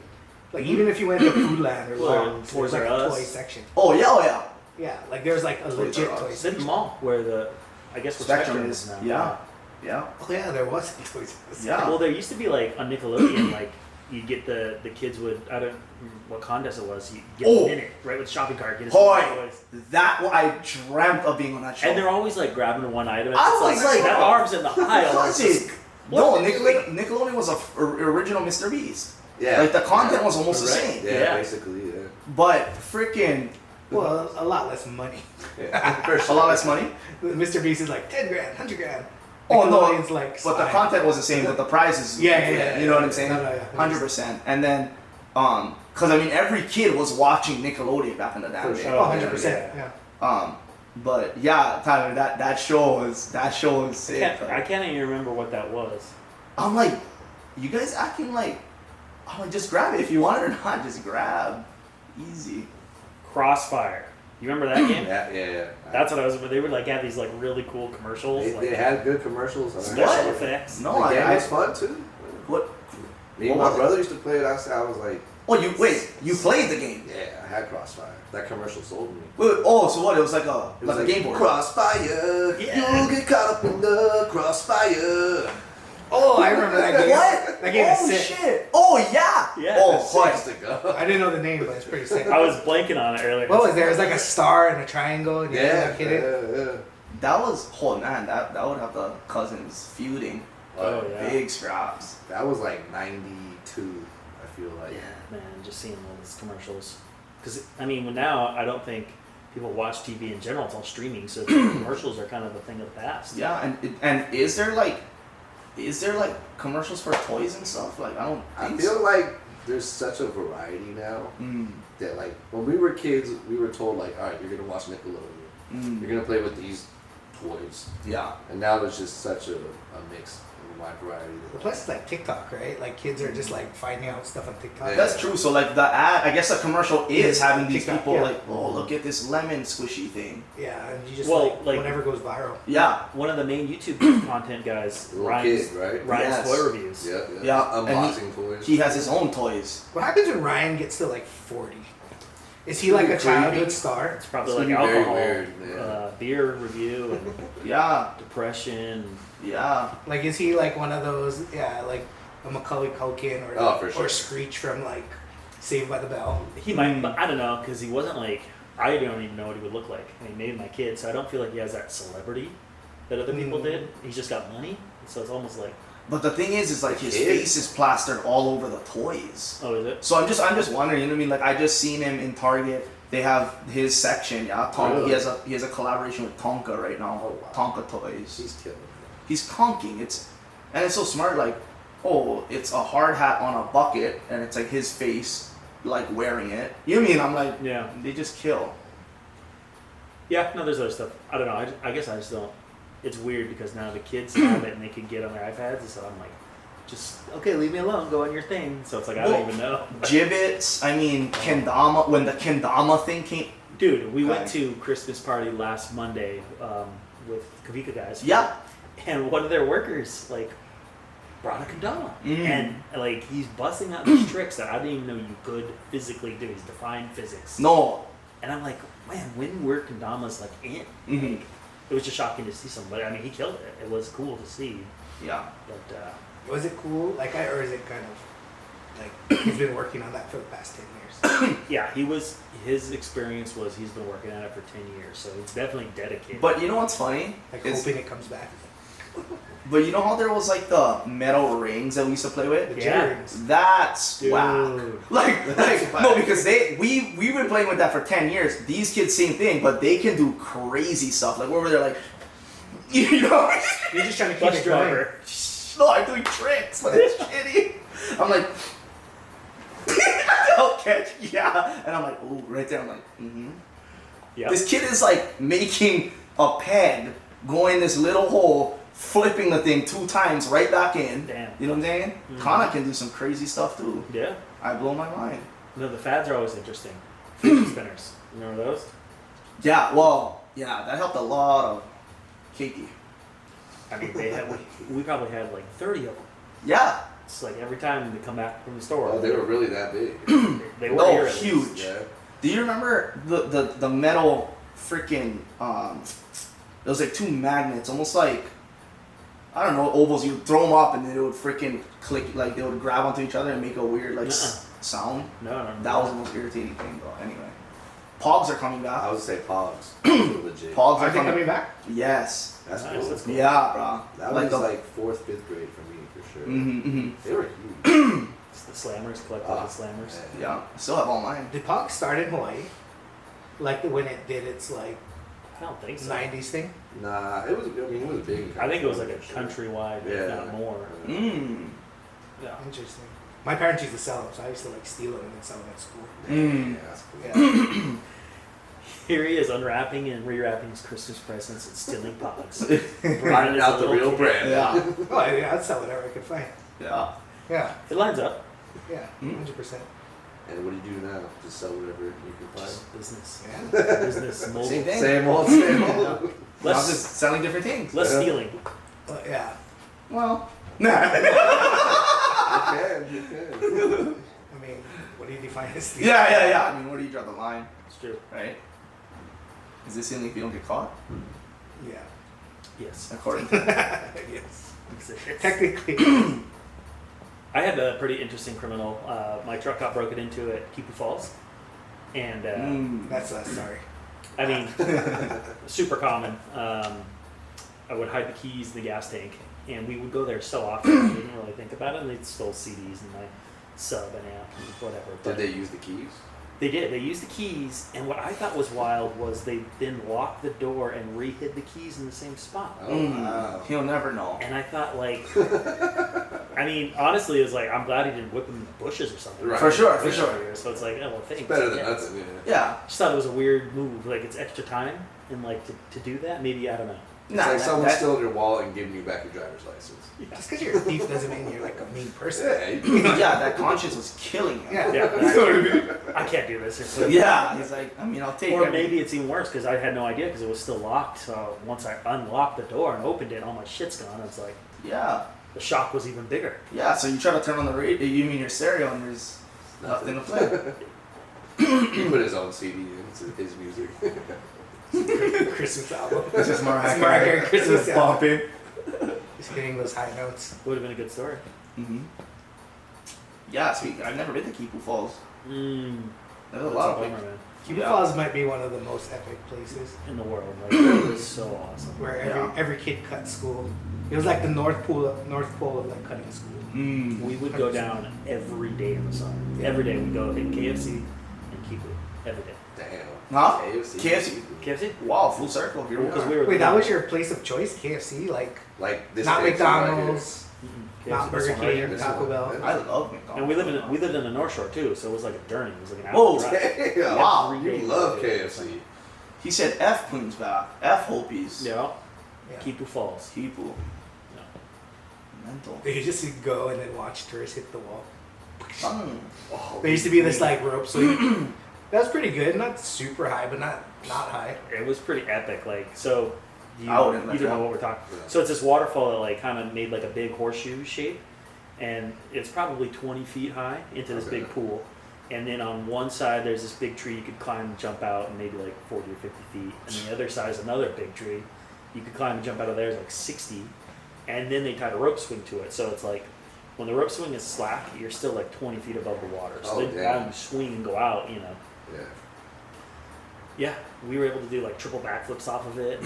Like even if you went to Foodland or Well, Lowe's, there Toys was like R a Us. toy section. Oh yeah, oh yeah. Yeah, like there was like a Toys legit R Us. toy It's in the section. mall where I guess where Spectrum Spectrum is. now. Yeah. Yeah. Oh yeah, there was a Toys R Us. Yeah. Well, there used to be like on Nickelodeon, like you'd get the kids would, I don't remember what contest it was, you get Oh. a minute, right, with the shopping cart, get us Boy, toys. that one, I dreamt of being on that show. And they're always like grabbing one item. It's I just was like, that arm's in the aisle. It's just- Classic. No, Nickelodeon was a original Mr. Beast. Yeah. Like the content was almost the Correct. same. Yeah, Yeah. basically, yeah. But freaking Well, a lot less money. Yeah. For a sure. lot less money. Mr. Beast is like 10 grand, 100 grand. Oh no, Nickelodeon's like but the slime. content was the same, but the prizes. Yeah. You know what I'm saying? No, yeah. 100%. And then, because I mean, every kid was watching Nickelodeon back in the damn For day. sure. Oh, 100%. Yeah. But yeah, Tyler, that show was sick. I can't even remember what that was. I'm like, you guys acting like, I'm like, just grab it if you want it or not. Just grab, easy. Crossfire. You remember that game? Yeah. That's what I was. They would like have these like really cool commercials. They, like, they had good commercials. special What? effects. No, the game I was fun too. what? Me and What my was it? brother used to play it. I was like Oh, you played the game? Yeah, I had Crossfire. That commercial sold me. Wait, oh, so what? It was like a It was a game board. Crossfire. Yeah. You'll get caught up in the crossfire. Oh, I remember that game. What? That game Oh is sick. shit! Oh yeah! Yeah. Oh, Six what? to go. I didn't know the name, but it's pretty sick. I was blanking on it earlier. What was there? It was like a star and a triangle, and you had to Yeah, like hit it. yeah. That was man. That would have the cousins feuding. Oh, yeah. Big scraps. That was like 92, I feel like. Yeah, man, just seeing all these commercials. Because, I mean, now I don't think people watch TV in general. It's all streaming, so commercials are kind of a thing of the past. Yeah, and is there like commercials for toys and stuff? Like I don't. I think feel so. like there's such a variety now that like when we were kids, we were told like, all right, you're gonna watch Nickelodeon, you're gonna play with these toys, Yeah. and now there's just such a mix and wide variety. Plus, it's like TikTok, right? Like kids are just like finding out stuff on TikTok. Yeah. That's true. So like the ad, I guess the commercial is having these TikTok, people yeah. like, oh look at this lemon squishy thing. Yeah, and you just Well, like like- whatever goes viral. Yeah. One of the main YouTube content guys, Little Ryan's, kid, right? Ryan's Yes. toy reviews. Yeah, Yeah, and unboxing toys. He has his own toys. What happens when Ryan gets to like 40? Is he like a Creepy. childhood star? It's probably It's like gonna be very alcohol, weird, yeah. beer review, and Yeah. depression. Yeah. Like, is he like one of those? Yeah, like a Macaulay Culkin or Oh, for sure. or Screech from like Saved by the Bell. He might, but I don't know, because he wasn't like, I don't even know what he would look like. I mean, maybe my kid, so I don't feel like he has that celebrity that other people did. He's just got money, so it's almost like, But the thing is like his Kid. face is plastered all over the toys. oh, is it? So I'm just wondering, you know what I mean? Like I just seen him in Target. They have his section, yeah. Tonka. Really? He has a collaboration with Tonka right now. Oh, wow. Tonka toys. He's killing it. He's conking. It's so smart. Like, oh, it's a hard hat on a bucket, and it's like his face, like wearing it. You know what I mean? I'm like, Yeah. they just kill. Yeah, no, there's other stuff. I don't know. I guess I just don't. It's weird because now the kids have it and they can get on their iPads, and so I'm like, just okay, leave me alone, go on your thing. So it's like I don't even know. Gibbets. I mean, kendama. When the kendama thing came, Dude, we went Okay. to Christmas party last Monday with Kavika guys. yeah. And one of their workers like brought a kendama, Mm. and like he's busting out these tricks that I didn't even know you could physically do. He's defying physics. No. And I'm like, man, when were kendamas like in? Mhm. Like, it was just shocking to see somebody. I mean, he killed it. It was cool to see, Yeah. but Was it cool? Like, or is it kind of like he's been working on that for the past 10 years? yeah, his experience was he's been working at it for 10 years, so he's definitely dedicated. But you know what's funny? Like Is- hoping it comes back. But you know how there was like the metal rings that we used to play with? The Yeah. Jerry's. That's Dude. whack. Like whack. no, because we've been playing with that for 10 years. These kids, same thing, but they can do crazy stuff. Like where they're like, you know, You're just trying to keep bus it going. driver. no, I'm doing tricks, but it's shitty. I'm like, they'll catch, yeah, and I'm like, ooh, right there. I'm like, mm-hmm. Yeah. This kid is like making a peg, going this little hole, flipping the thing 2 times right back in. Damn. You know what I'm saying? Mhm. Kana can do some crazy stuff too. Yeah. I blow my mind. No, the fads are always interesting. Fidget spinners. Remember those? Yeah, well, yeah, that helped a lot of Kiki. I mean, we probably had like 30 of them. Yeah. It's like every time they come back from the store. Oh, they were really that big. They were No, here at least. huge. Yeah. Do you remember the metal freaking it was like 2 magnets, almost like I don't know, ovals. You throw them up and then it would freaking click, like they would grab onto each other and make a weird like sound. No. That was the most irritating thing, bro. Anyway, Pogs are coming back. I would say Pogs. Legit. Pogs Are are they coming. coming back? Yes. That's Nice, cool. that's cool. Yeah, bro. That like was the, like 4th, 5th grade for me, for sure. Mm-hmm. They were huge. It's the slammers, collect Ah, all the slammers. Yeah, I still have all mine. Did Pog start in Hawaii? Like when it did its like I don't think so. 90s thing? Nah, it was. I mean, it was big. in I think it was like a California, for sure. countrywide, Yeah. if not more. Mm. Yeah. Interesting. My parents used to sell them, so I used to like steal them and then sell them at school. Mm. Yeah, that's cool. Yeah. Here he is unwrapping and rewrapping his Christmas presents and stealing Pogs. Finding out the real brand. Yeah. Oh, I'd sell whatever I could find. Yeah. Yeah, It lines up. yeah, Mm. 100%. And what do you do now? Just sell whatever you can find. Just business. Yeah. Business mold. Same thing. Same old, same old. Now I'm Less, just selling different things. less Yeah. stealing. Yeah. Well, nah. You can. I mean, what do you define as stealing? Yeah. I mean, where do you draw the line, It's true. right? Is this stealing if you don't get caught? Yeah. Yes. According to Yes. It's- Technically. I had a pretty interesting criminal. My truck got broken into at Kipu Falls, and That's sorry. I mean, super common. I would hide the keys in the gas tank, and we would go there so often. I didn't really think about it, and they'd stole CDs and my sub and amp and whatever. Did they use the keys? They did. They used the keys, and what I thought was wild was they then locked the door and re-hid the keys in the same spot. Oh, wow. He'll never know. And I thought, like, I mean, honestly, it was like, I'm glad he didn't whip him in the bushes or something. Right. For sure. So it's like, oh, well, thanks. It's better than Yeah. nothing, yeah. Yeah. Just thought it was a weird move. Like, it's extra time, and like to do that, maybe I don't know. It's like someone's stealing your wallet and giving you back your driver's license. Just because you're a thief doesn't mean you're like a mean person. Yeah, that conscience was killing him. Yeah. Yeah, I can't do this. It's like- Yeah, he's like, I mean, I'll take Or every- maybe it's even worse because I had no idea because it was still locked. So once I unlocked the door and opened it, all my shit's gone. It's like Yeah, the shock was even bigger. yeah. So you try to turn on the radio, you mean your stereo, and there's nothing to play. He put his own CD in, it's his music. Christmas album. This is Mariah Carey Christmas album. popping. Just hitting those high notes. Would have been a good story. Mm-hmm. Yeah, sweet. I've never been to Kipu Falls. Mm, There's a that's lot of bummer, places. man. Cuba Yeah. Falls might be one of the most epic places In the world, like it was so awesome. where Yeah. every kid cut school. It was like the North Pole of like cutting school. Mm. We would go down every day in the summer. Yeah. Every day we'd go hit KFC and keep it every day. Damn. Huh? KFC. KFC? KFC? Wow, full circle. Here we Because are. we were Wait, that was your place of choice, KFC? Like Like this not KFC McDonald's, KFC, not this Burger one right King, here. This Taco one. Bell. Yeah. I love McDonald's. And we lived in the North Shore too, so it was like a journey. It was like an hour Whoa, drive. Right here. Wow, You Every day love we did. KFC. He said F Queens back. F Hopies. Yeah. Yeah. Kipu Falls. People. Yeah. Mental. They used to go and then watch tourists hit the wall. Oh, There used to be this like rope swing. That was pretty good. Not super high, but not high. It was pretty epic. Like so, you I wouldn't let don't that. know what we're talking. Yeah. So it's this waterfall that like kind of made like a big horseshoe shape, and it's probably 20 feet high into this Okay. big pool. And then on one side there's this big tree you could climb and jump out, and maybe like 40 or 50 feet. And the other side is another big tree. You could climb and jump out of there is like 60. And then they tied a rope swing to it, so it's like when the rope swing is slack, you're still like 20 feet above the water. So Oh, then damn. while you swing and go out, you know. Yeah. Yeah, we were able to do like triple backflips off of it.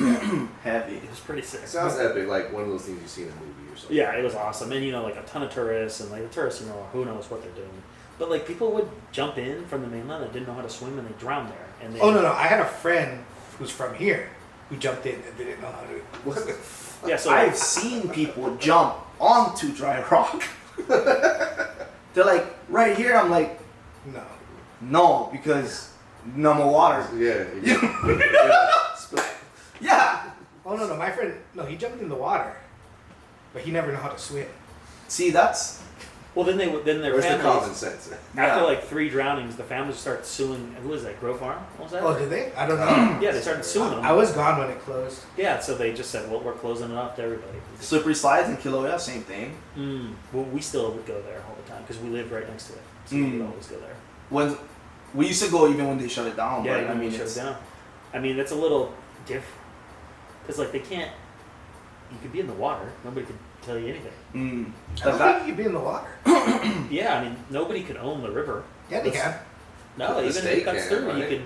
Heavy. It was pretty sick. It sounds epic, like one of those things you see in a movie or something. Yeah, it was awesome. And, you know, like a ton of tourists, and like the tourists, you know, who knows what they're doing. But like people would jump in from the mainland that didn't know how to swim, and they drowned there. And they, Oh no, I had a friend who's from here who jumped in and didn't know how to. What the Yeah, so I've seen people jump onto dry rock. They're like, right here. I'm like, No. no, because no more water. Yeah. Yeah. Splat. Yeah. Oh no, my friend. No, he jumped in the water, but he never knew how to swim. See, that's well, then their Where's the common families. sense? After Yeah. like 3 drownings, the families start suing. Who was that? Grow Farm? What was that? Oh, did they? I don't know. Yeah, they started suing them. I was gone when it closed. Yeah, so they just said, well, we're closing it off to everybody. slippery slides in Kilauea, same thing. Well, we still would go there all the time because we live right next to it. So we would always go there. When we used to go even when they shut it down. Yeah, but I mean, shut it's, it down. I mean, it's a little different because like they can't. You could be in the water. Nobody could tell you anything. I Like don't that, think you could be in the water. Yeah, I mean, nobody could own the river. Yeah, they That's- can. No, The even if state it cuts can, through, right?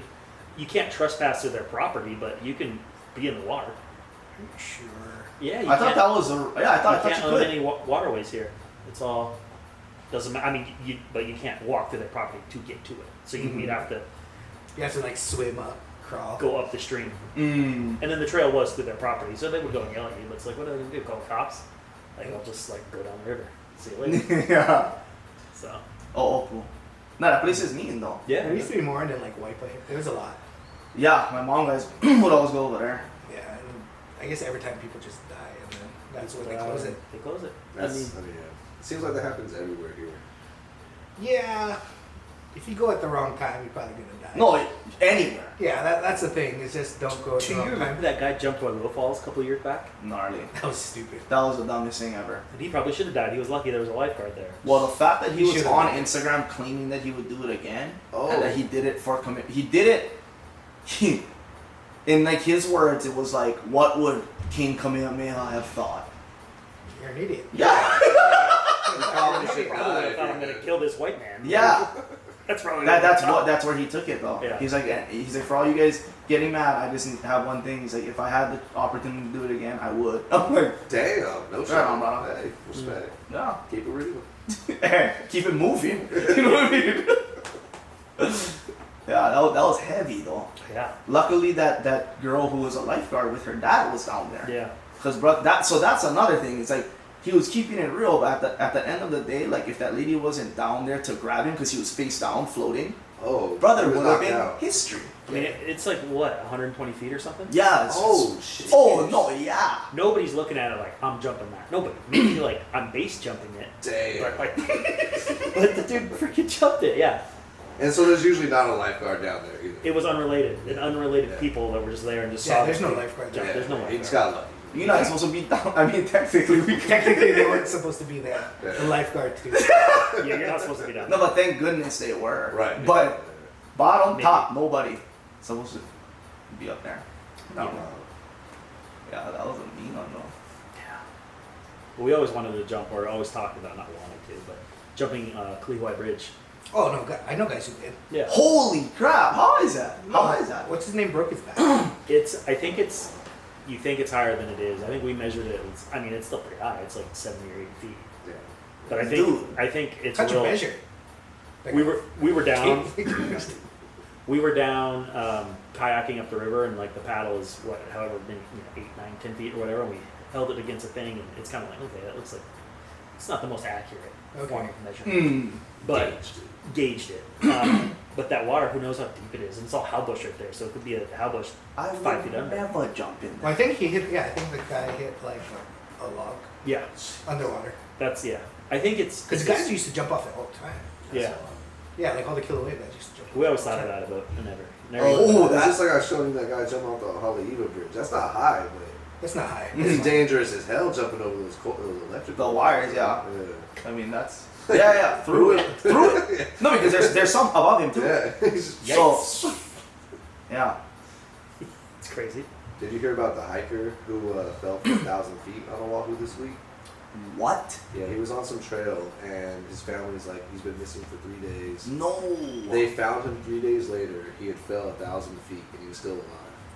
you can't trespass to their property, but you can be in the water. Are you sure? Yeah, you I thought can't. that was a. Yeah, I you thought can't you own could. any waterways here. It's all doesn't matter. I mean, but you can't walk to their property to get to it. So you'd have to You have to like swim up, crawl. go up the stream, Mm. and then the trail was through their property. So they would go and yell at you. But it's like, what are they gonna do? Call the cops? Like, I'll just like go down the river. See you later. Yeah. So Oh, cool. No, that place is neat though. yeah, There used to be more than like White Plain. There was a lot. Yeah, my mom guys would always go over there. Yeah, and I guess every time people just die, and then that's when they close it. They close it. That's, I mean, yeah. It seems like that happens everywhere here. Yeah, If you go at the wrong time, you're probably gonna die. No, anywhere. Yeah, that's the thing. Is just don't go at Do the you wrong remember time. that guy jumped Little Falls a couple of years back? Gnarly. That was stupid. That was the dumbest thing ever. And he probably should have died. He was lucky there was a lifeguard there. Well, the fact that he He was should've. on Instagram claiming that he would do it again, Oh. and that he did it for he did it. In like his words, it was like, "What would King Kamehameha have thought?" You're an idiot. Yeah, Probably should Probably die. would've thought I'm gonna kill this white man. yeah. That's probably That's where he took it though. Yeah. He's like for all you guys getting mad, I just have one thing. He's like, if I had the opportunity to do it again, I would. I'm like, Damn, no shit. on, bro. Hey, respect. no, Keep it real. keep it moving. You know what I mean? Yeah, that was heavy though. Yeah. Luckily, that girl who was a lifeguard with her dad was down there. Yeah. Cause bro, that's another thing. It's like he was keeping it real, but at the end of the day, like if that lady wasn't down there to grab him because he was face down floating, Oh, brother he was would have knocked been out. history. I mean, it's like what, 120 feet or something? Yeah. Oh shit. Oh no, yeah. Nobody's looking at it like I'm jumping that. Nobody. Maybe like I'm base jumping it. Damn. But like, but the dude freaking jumped it. Yeah. And so there's usually not a lifeguard down there either. It was unrelated. And unrelated Yeah. people that were just there and just Yeah, saw. there's this no dude lifeguard jump. there. There's no He just lifeguard. got lucky. You're not supposed to be down. I mean, technically we can. Technically, they weren't supposed to be there. The lifeguard too. Yeah, you're not supposed to be down. No, but thank goodness they were. Right. But bottom, Maybe. top, nobody supposed to be up there. No. Yeah. Yeah, that was a mean one though. Yeah. Well, we always wanted to jump, or always talked about, not wanted to, but jumping Clewhite Bridge. Oh no, I know guys who did. Yeah. Holy crap! How is that? How is that? What's his name? Broke his back. I think it's, you think it's higher than it is. I think we measured it. I mean, it's still pretty high. It's like 70 or 80 feet. Yeah. But Dude. I think it's How'd you real. measure? Like, We were down. We were down kayaking up the river, and like the paddle is however many, 8, 9, 10 feet or whatever. And we held it against a thing, and it's kind of like, okay, that looks like it's not the most accurate form of measurement, but gauged it. But that water, who knows how deep it is? And it's all howbush right there, so it could be a howbush I 5 feet would under. never jump in Well, there. I think he hit. Yeah, I think the guy hit like a log Yeah, underwater. that's I think it's Because guys used to jump off it all the time. Yeah, Yeah, like all the Kilauea guys used to jump. we always off all thought the of time. that about, but never. Oh, That's that- just like I was showing you that guy jumping off the Haleiwa Bridge. That's not high, but That's not high. it's dangerous as hell jumping over those electric The wires, yeah. Yeah. I mean, that's yeah, through it. No, because there's some above him too. Yeah. So yeah. It's crazy. Did you hear about the hiker who fell from 1,000 feet on Oahu this week? What? Yeah, he was on some trail, and his family's like, he's been missing for 3 days. No. They found him 3 days later. He had fell 1,000 feet, and he was still alive.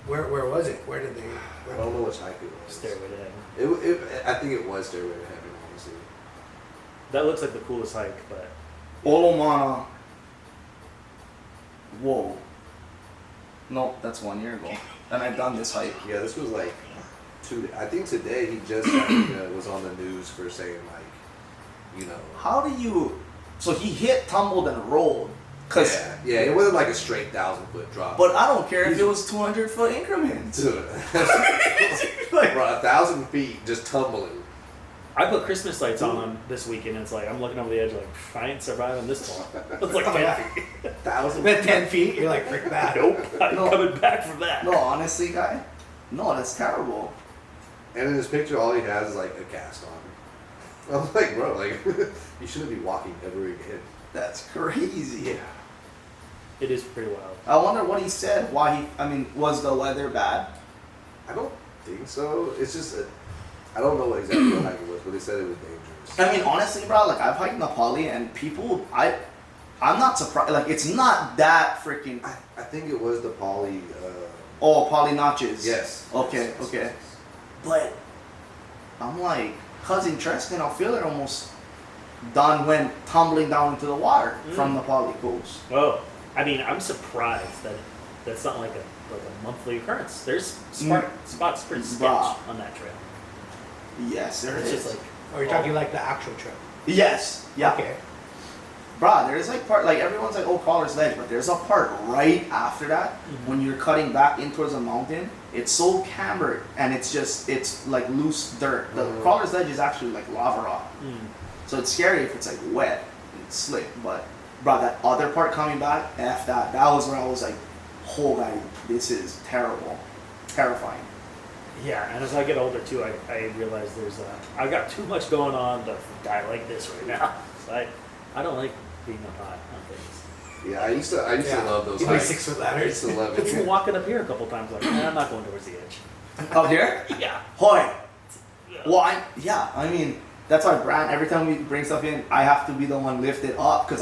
Where was it? Where did they? I Where don't know which hike it was. Stairway to Heaven. I think it was Stairway to Heaven, honestly. That looks like the coolest hike, but Olomana. Whoa. No, that's 1 year ago. And I've done this hike. Yeah, this was like 2 days. I think today he just was on the news for saying like, How do you? So he hit, tumbled, and rolled. Cause, yeah, it wasn't like a straight 1,000-foot drop. but I don't care if it was 200-foot increments. Dude, like, bro, 1,000 feet just tumbling. I put Christmas lights on this weekend, and it's like I'm looking over the edge, like I ain't surviving this far. It's like 10 feet. 1,000. At 10 feet, you're like, frick that. Nope, I'm No. coming back from that. No, honestly, guy. No, that's terrible. And in his picture, all he has is like a cast on. I'm like, bro, like you shouldn't be walking ever again. That's crazy. It is pretty wild. I wonder what he said. Was the weather bad? I don't think so. It's just, I don't know exactly what hike it was, but they said it was dangerous. I mean, honestly, bro, like I've hiked Nepali and people, I'm not surprised. Like it's not that freaking. I think it was the poly. Oh, poly notches. Yes. Okay, Yes, okay. yes. But I'm like, cousin Tristan, I feel it almost done went tumbling down into the water from the poly coast. Oh, I mean, I'm surprised that that's not like a monthly occurrence. There's spots pretty sketch Bah. on that trail. Yes, there It's is. just like Or you're talking like the actual trail. Yes. Yeah. Okay. Bruh, there's like part, like everyone's like, oh, Collar's Ledge, but there's a part right after that when you're cutting back in towards the mountain. It's so cambered and it's like loose dirt. The Collar's Ledge is actually like lava rock. So it's scary if it's like wet and slick, but bro, that other part coming back, F that. That was when I was like, oh, guy, this is terrible. Terrifying. Yeah, and as I get older too, I realize I got too much going on to die like this right now. So I don't like being up high on things. Yeah, I used to love those You like hikes. 6 foot I ladders. used to love It's it. walking up here a couple times like, I'm not going towards the edge. Up here? Yeah. Hoy. Well, I mean, that's why Brad, every time we bring stuff in, I have to be the one lifted up because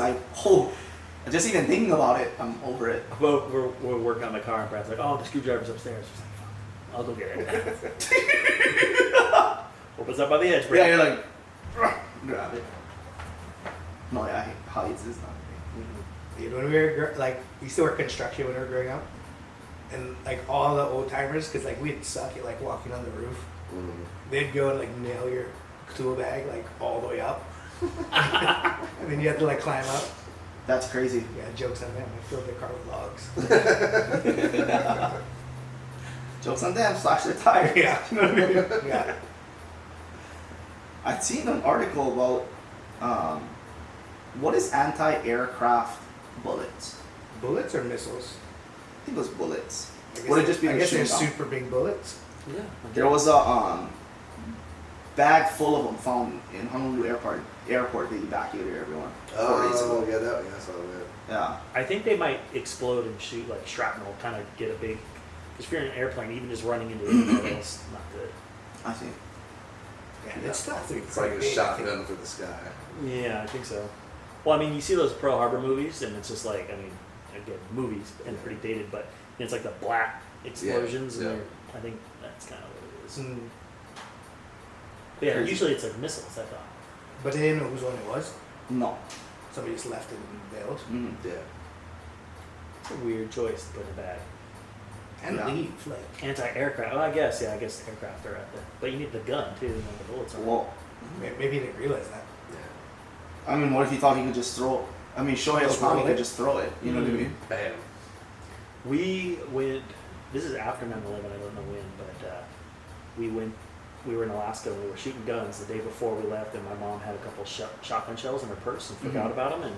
just even thinking about it, I'm over it. Well, we're working on the car and Brad's like, oh, the screwdriver's upstairs. Just like, fuck, I'll go get it. Opens up by the edge, Yeah, Brad. you're like, grab it. No, yeah, heights is not Dude, when we were we used to work construction when we were growing up, and like all the old timers, because like we'd suck at like walking on the roof. They'd go and like nail your tool bag like all the way up, and then you had to like climb up. That's crazy. Yeah, jokes on them. I filled their car with logs. Jokes on them, slash their tire. Yeah. You know what I mean? Yeah. I'd seen an article about what is anti-aircraft bullets? Bullets or missiles? I think it was bullets. I guess Would it just be I the guess they're shooting down? super big bullets. Yeah. There was a bag full of them found in Honolulu airport. They evacuated everyone 4 days ago. yeah, I saw that. Yeah. I think they might explode and shoot like shrapnel, kind of get a big. Because if you're in an airplane, even just running into anything else, not good. I see. Yeah, it's still It's like a shotgun for the sky. Yeah, I think so. Well, I mean, you see those Pearl Harbor movies, and it's just like, I mean, again, movies and pretty dated, but it's like the black explosions, Yeah, and yeah. I think that's kind of what it is. Mm, But yeah, Crazy. usually it's like missiles. I thought. but they didn't know whose one it was. No. Somebody just left it and bailed. Mm. Yeah. It's a weird choice to put in a bag. And Yeah. leave. Like, Anti-aircraft. Well, I guess aircraft are at the. But you need the gun too, and then the bullets are. Well, maybe he didn't realize that. Yeah. I mean, what if he thought he could just throw? I mean, Shohei Just Ohtani throw could it. just throw it. You know what I mean? Bam. We went. This is after 9/11. I don't know when, but we went. We were in Alaska and we were shooting guns the day before we left, and my mom had a couple shotgun shells in her purse and forgot about them and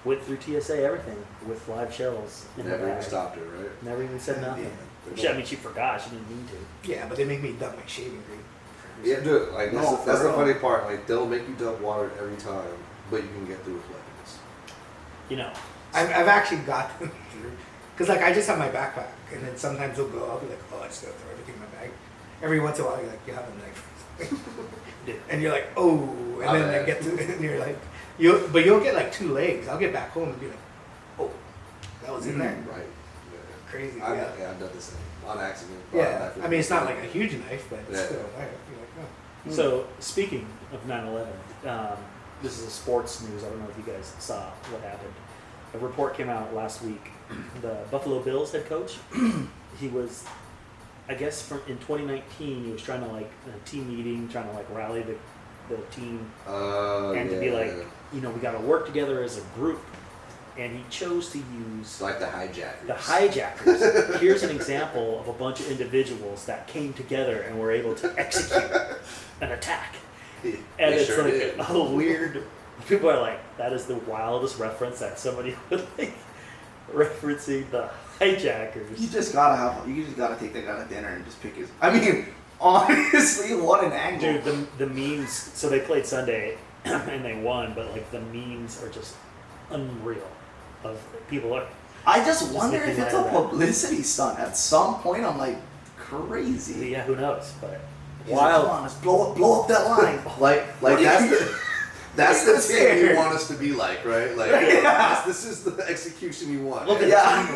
went through TSA everything with live shells in Never her even bag. stopped her, right? Never even said nothing. Yeah. I mean, she forgot. She didn't mean to. Yeah, but they make me dump my shaving cream. Yeah, do it. Like No, that's for the real. funny part. Like they'll make you dump water every time, but you can get through with weapons. You know. I've actually got them through. Because, like, I just have my backpack, and then sometimes they'll go, I'll be like, oh, I just gotta throw everything in my bag. Every once in a while, you're like, you have a knife. And you're like, oh, and My then bad. I get to it, and you're like, you'll get like 2 legs. I'll get back home and be like, oh, that was in there. Right. Crazy. Yeah. Yeah. I've done the same on accident. Yeah. I mean, it's not like a huge knife, but it's Yeah. still a knife. You're like, oh. So speaking of 9/11, this is a sports news. I don't know if you guys saw what happened. A report came out last week. The Buffalo Bills head coach, he was, I guess, in 2019, he was trying to like in a team meeting, trying to like rally the team and to be like, you know, we got to work together as a group. And he chose to use It's like the hijackers. the hijackers. Here's an example of a bunch of individuals that came together and were able to execute an attack. They And it's sure like did. a weird. People are like, that is the wildest reference that somebody would like referencing the hijackers. You just gotta take that guy to dinner and just pick his. I mean, honestly, what an angle. Dude, the memes. So they played Sunday and they won, but like the memes are just unreal. Of people are. I just wonder making if it's light a of that. publicity stunt. At some point, I'm like, crazy. Yeah, who knows? But He's like, come on, let's blow up that line. Like What do you- that's What the do team you you want us to be like, right? Like Yeah. this is the execution you want. Look at Yeah.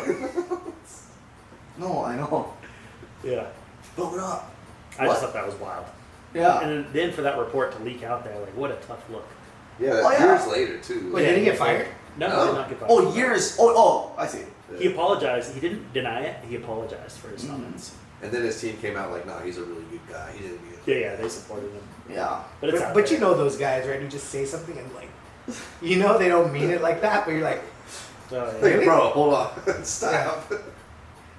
No, I know. yeah, Blow it up. I What? just thought that was wild. Yeah. And then for that report to leak out there, like what a tough look. Yeah, Oh, yeah. years later too. Wait, did he get fired? No, No. he did not get fired. Oh, years. Oh, I see. He apologized. He didn't deny it. He apologized for his comments. And then his team came out like, nah, he's a really good guy. He didn't mean it. Yeah, they supported him. Yeah. But it's out But there. you know those guys, right? Who just say something and like, you know, they don't mean it like that, but you're like, Oh, yeah. Like, Really? bro, hold on. Stop.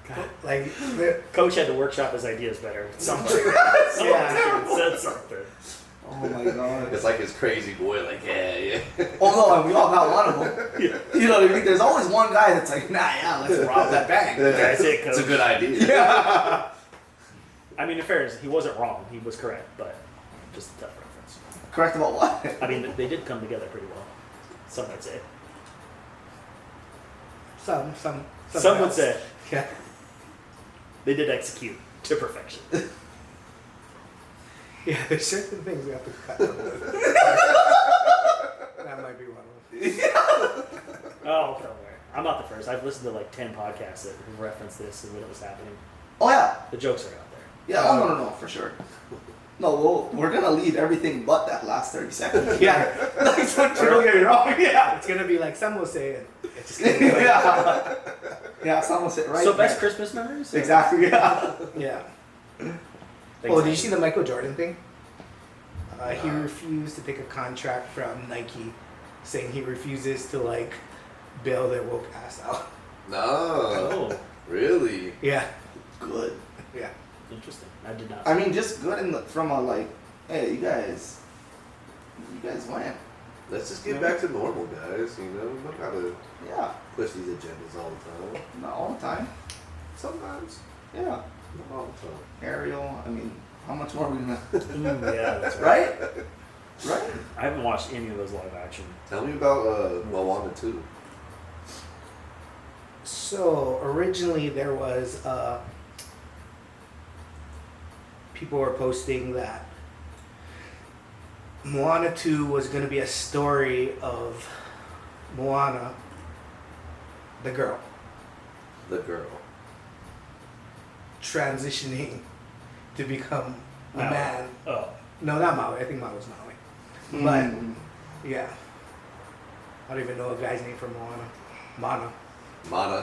God. like, the- Coach had to workshop his ideas better. Somebody, Yeah. someone should have said something. Oh my god. It's like his crazy boy, like, yeah. Oh no, and we all got one of them. Yeah. You know what I mean? There's always one guy that's like, nah, yeah, let's rob that bank. That's it, It's a coach. good idea. Yeah. I mean, in fairness, he wasn't wrong. He was correct, but just a tough reference. Correct about what? I mean, they did come together pretty well. Some might say. Some Some would else. say Yeah. they did execute to perfection. Yeah, there's certain things we have to cut out. That might be one of them. Oh, don't worry. I'm not the first. I've listened to like 10 podcasts that reference this and when it was happening. Oh yeah. The jokes are out there. Yeah, oh no, for sure. No, we're gonna leave everything but that last 30 seconds. Yeah. Like, don't get me wrong. Yeah. It's gonna be like some will say it. It's just gonna be like, Yeah. Yeah, someone said right. So best right. Christmas memories? Exactly, yeah. yeah. Thanks, Oh, did you Andy. see the Michael Jordan thing? He refused to take a contract from Nike, saying he refuses to like bail their woke ass out. No. Oh, Really? Yeah. Good. Yeah. interesting. I did not. I mean, just good from a like, hey, you guys went. Let's just get back to normal, guys. You know, we don't gotta Yeah. push these agendas all the time. Not all the time. Sometimes. Yeah. Not all the time. Ariel, I mean, how much more are we gonna, Yeah, that's right. right? Right? I haven't watched any of those live action. Tell me about Moana 2. So originally there was people were posting that Moana 2 was going to be a story of Moana, the girl, The girl. transitioning to become a Maui. man. Oh, No, not Maui. I think Maui was Maui. But Mm. yeah, I don't even know a guy's name from Moana. Mana. Mana.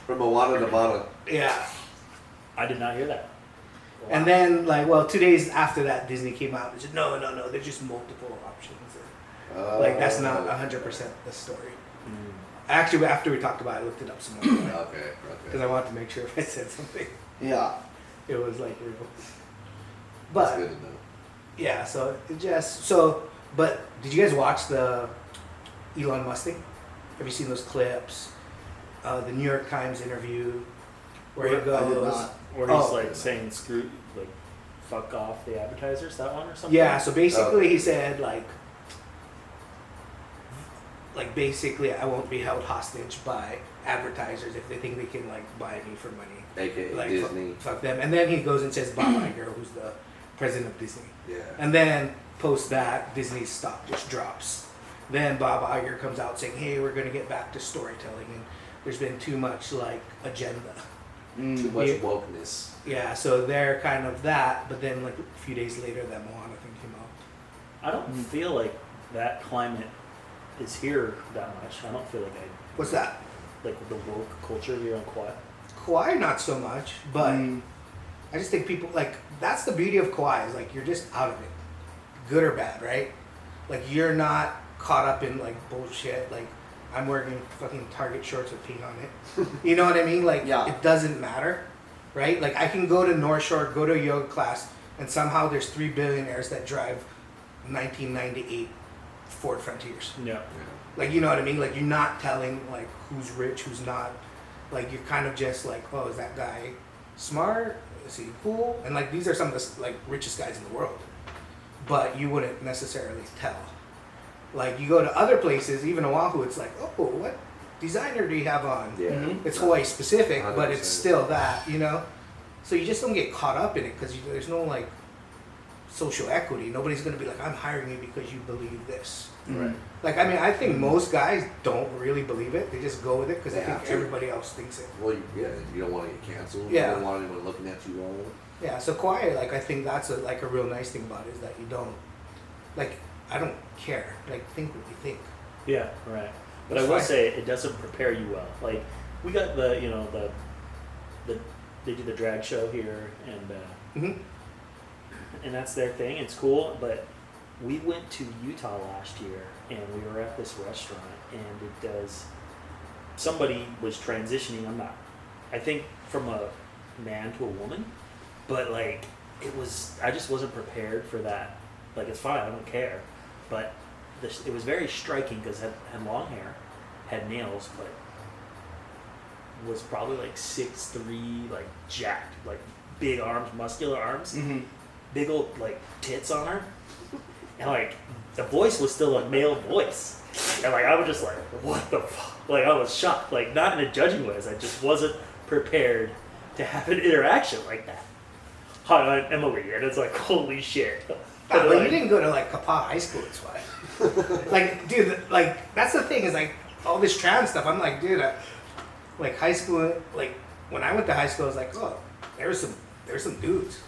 From Moana to Mana. Yeah. I did not hear that. Wow. And then, like, well, 2 days after that, Disney came out and said, no, there's just multiple options. Like, that's not 100% the story. Mm. Actually, after we talked about it, I looked it up some more. Okay. Because I wanted to make sure if I said something, Yeah. it was, like, real. That's But, good to know. yeah, but did you guys watch the Elon Musk thing? Have you seen those clips? The New York Times interview where he I did goes... not. Or he's Oh. like saying screw, like fuck off the advertisers, that one or something? Yeah, so basically he said like basically I won't be held hostage by advertisers if they think they can like buy me for money. AKA Like Disney. fuck them. And then he goes and says Bob Iger, who's the president of Disney. Yeah. And then post that Disney's stock just drops. Then Bob Iger comes out saying, "Hey, we're gonna get back to storytelling, and there's been too much like agenda." Too Mm. much Yeah. wokeness. Yeah, so they're kind of that. But then like a few days later, that Moana thing came out. I don't feel like that climate is here that much. I don't feel like What's that? like the woke culture here on Kauai. Kauai, not so much, but Mm. I just think people like that's the beauty of Kauai is like you're just out of it, good or bad, right? Like you're not caught up in like bullshit. Like I'm wearing fucking Target shorts with paint on it. You know what I mean? Like Yeah. it doesn't matter, right? Like I can go to North Shore, go to a yoga class, and somehow there's 3 billionaires that drive 1998 Ford Frontiers. Yeah. Like you know what I mean? Like you're not telling like who's rich, who's not. Like you're kind of just like, oh, is that guy smart? Is he cool? And like these are some of the like richest guys in the world, but you wouldn't necessarily tell. Like you go to other places, even Oahu, it's like, oh, what designer do you have on? Yeah. Mhm. It's Hawaii specific, but 100%. it's still that, you know. So you just don't get caught up in it because there's no like social equity. Nobody's gonna be like, I'm hiring you because you believe this. Right. Like, I mean, I think most guys don't really believe it. They just go with it because They they think have to. everybody else thinks it. Well, you don't want to get canceled. Yeah. You don't want anyone looking at you wrong. Yeah, so quiet, like, I think that's like a real nice thing about it is that you don't, like, I don't care. Like, think what you think. Yeah, right. But It's I will fine. say it doesn't prepare you well. Like we got the they do the drag show here Mm-hmm. and that's their thing. It's cool, but we went to Utah last year and we were at this restaurant and it does somebody was transitioning, I think from a man to a woman, but like it was I just wasn't prepared for that Like it's fine, I don't care. But it was very striking because had long hair, had nails, but was probably like 6'3", like jacked, like big arms, muscular arms, big old like tits on her, and like the voice was still a male voice, and like I was just like, what the fuck? Like I was shocked, like not in a judging way, I just wasn't prepared to have an interaction like that. Hi, I'm Emily, and it's like holy shit. But you didn't go to like Kapaa High School, that's why. Like, dude, like that's the thing is like all this trans stuff. I'm like, dude, like high school, like when I went to high school, I was like, oh, there's some dudes,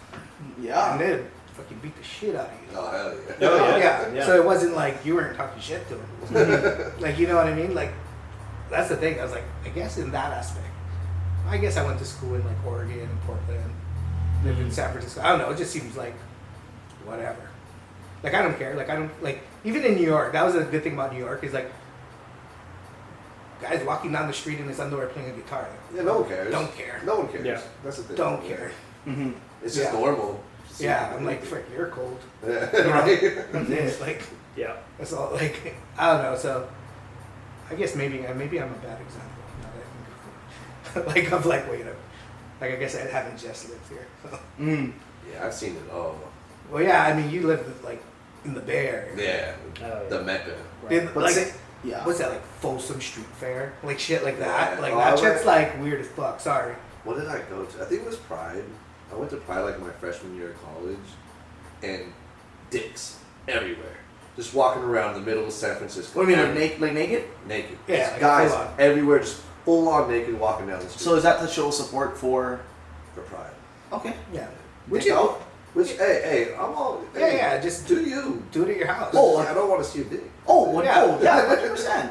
Yeah. and they'd fucking beat the shit out of you. Oh hell yeah. Oh, Yeah. So it wasn't like you weren't talking shit to them. Like, you know what I mean? Like, that's the thing. I was like, I guess in that aspect, I guess I went to school in like Oregon and Portland, lived in San Francisco. I don't know. It just seems like whatever. Like I don't care. Like I don't like even in New York. That was a good thing about New York is like guys walking down the street in his underwear playing a guitar. Like, Yeah, no one cares. Don't care. No one cares. Yeah. That's the thing. Don't care. Mm-hmm. It's just Yeah. normal. Yeah, I'm like, frick, you're cold. Yeah, You know? right. That's it. Like Yeah. that's all. Like I don't know. So I guess maybe I'm a bad example. Now that I think of it. Like of like wait up. Like I guess I haven't just lived here. So. Yeah, I've seen it all. Well, yeah. I mean, you lived like in the Bay Area. Yeah, Oh, yeah. the Mecca. Did, But like, say- yeah. what's that like? Folsom Street Fair, like shit like that. Yeah. Like Oh, that I shit's went- like weird as fuck. Sorry. What did I go to? I think it was Pride. I went to Pride like my freshman year of college, and dicks everywhere, just walking around the middle of San Francisco. What do you mean, like, Every- like naked? naked? Yeah, Just like guys full on. everywhere, just full on naked, walking down the street. So is that to show support for? for Pride. Okay. Yeah. Which Dick is- out. Which hey, I'm all. Yeah, Hey, yeah. Just do you? do it at your house. Oh, I don't want to see a dick. Oh, what? Yeah. Oh, yeah, 100%.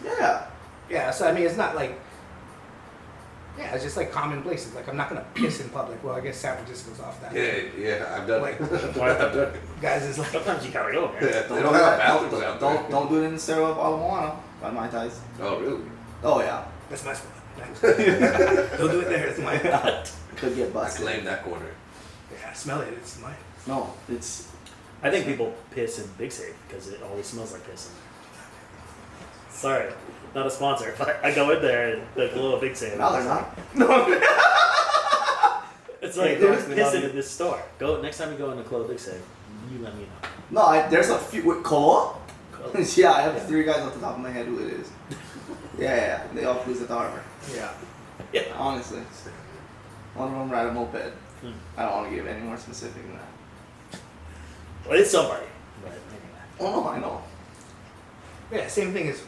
Yeah. Yeah. So I mean, it's not like. Yeah, it's just like common places. Like I'm not gonna piss in public. Well, I guess San Francisco's off that. Yeah, I've done Like- it. I've done it. Guys is like. Sometimes you gotta go, man. Yeah, they Don't don't do have that. bathrooms out there. Don't do it in the stairwell of Ala Moana by my ties. Oh really? Oh yeah. That's my spot. Don't do it there. It's my. Could get I busted. claim that corner. Yeah, smell it. It's mine. No, it's I think people piss in Big Safe because it always smells like piss. Sorry, not a sponsor, but I go in there and the glow of Big Safe. now they're not. It's like Hey, there's we love pissing you. in this store. Go next time you go in the Glow of Big Safe. You let me know. No, there's a few with Koa. Go. Yeah, I have 3 guys off the top of my head who it is. Yeah, they all cruise at the harbor. Yeah. Yeah. Honestly, one of them ride a moped. Hmm. I don't want to give any more specific than that. Well, it's somebody. But anyway. Oh no, I know. Yeah. Same thing as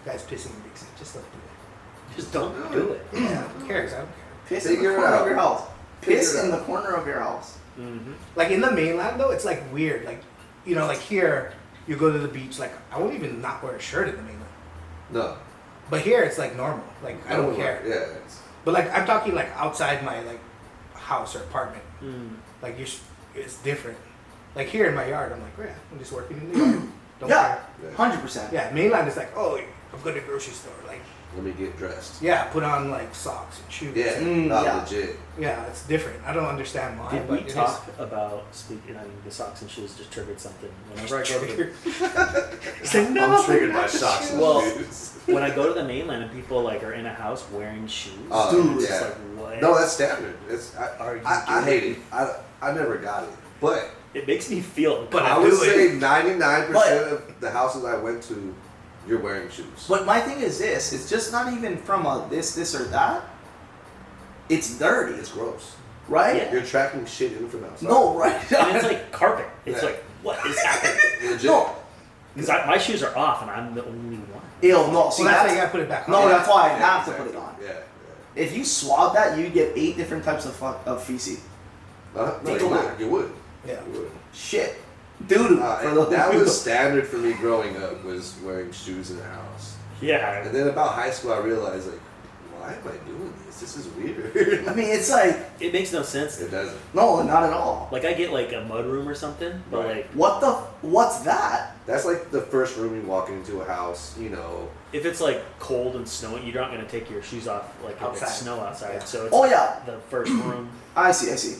guys pissing in big city. Just don't do it. Just don't do it. Yeah. Who cares? I don't care. Piss in the Figure it corner out. of your house. Piss Figure it in the out. corner of your house. Mm-hmm. Like in the mainland though, it's like weird. Like, you know, like here, you go to the beach. Like I won't even not wear a shirt in the mainland. No. But here it's like normal. Like I don't care. Yeah. It's, But like I'm talking like outside my like house or apartment. Mm. Like it's different. Like here in my yard, I'm like, yeah, I'm just working in the yard. Don't Yeah, care. 100%. Yeah, mainland is like, oh, I'm going to the grocery store. Like, let me get dressed. yeah, put on like socks and shoes. Yeah. Yeah. Legit. Yeah, it's different. I don't understand why. Did but we it is. talk about speaking? I mean, the socks and shoes just triggered something. Whenever I go to the, It's like, no, I'm triggered by not the socks and shoes. Well, shoes. when I go to the mainland and people like are in a house wearing shoes, Dude, it's just yeah. like what? No, that's standard. It's Are you I kidding? hate it. I never got it. But It makes me feel. But I I would do say it. 99% But- of the houses I went to, you're wearing shoes. But my thing is this: it's just not even from a this or that. It's dirty, It's gross. right? Yeah. You're tracking shit in from outside. No, right? and it's like carpet. It's Yeah. like what is happening? Legit. no. Because my shoes are off and I'm the only one. Ew, no. See, Well, that's why that's, you got to put it back on. no, that's why I Yeah, have to exactly. put it on. Yeah. If you swab that, you get 8 different types of feces. No, Take you a would. look. You would. Yeah. You would. Shit, doo-doo. for And the that was standard for me growing up, was wearing shoes in the house. Yeah. And then about high school, I realized, like, why am I doing this? This is weird. I mean, it's like It makes no sense. It doesn't. no, not at all. Like I get like a mud room or something, but Right. like What's that? That's like the first room you walk into a house, you know. if it's like cold and snowing, you're not gonna take your shoes off like if Outside. it's snow outside. Yeah. So it's Oh yeah, the first room. I see.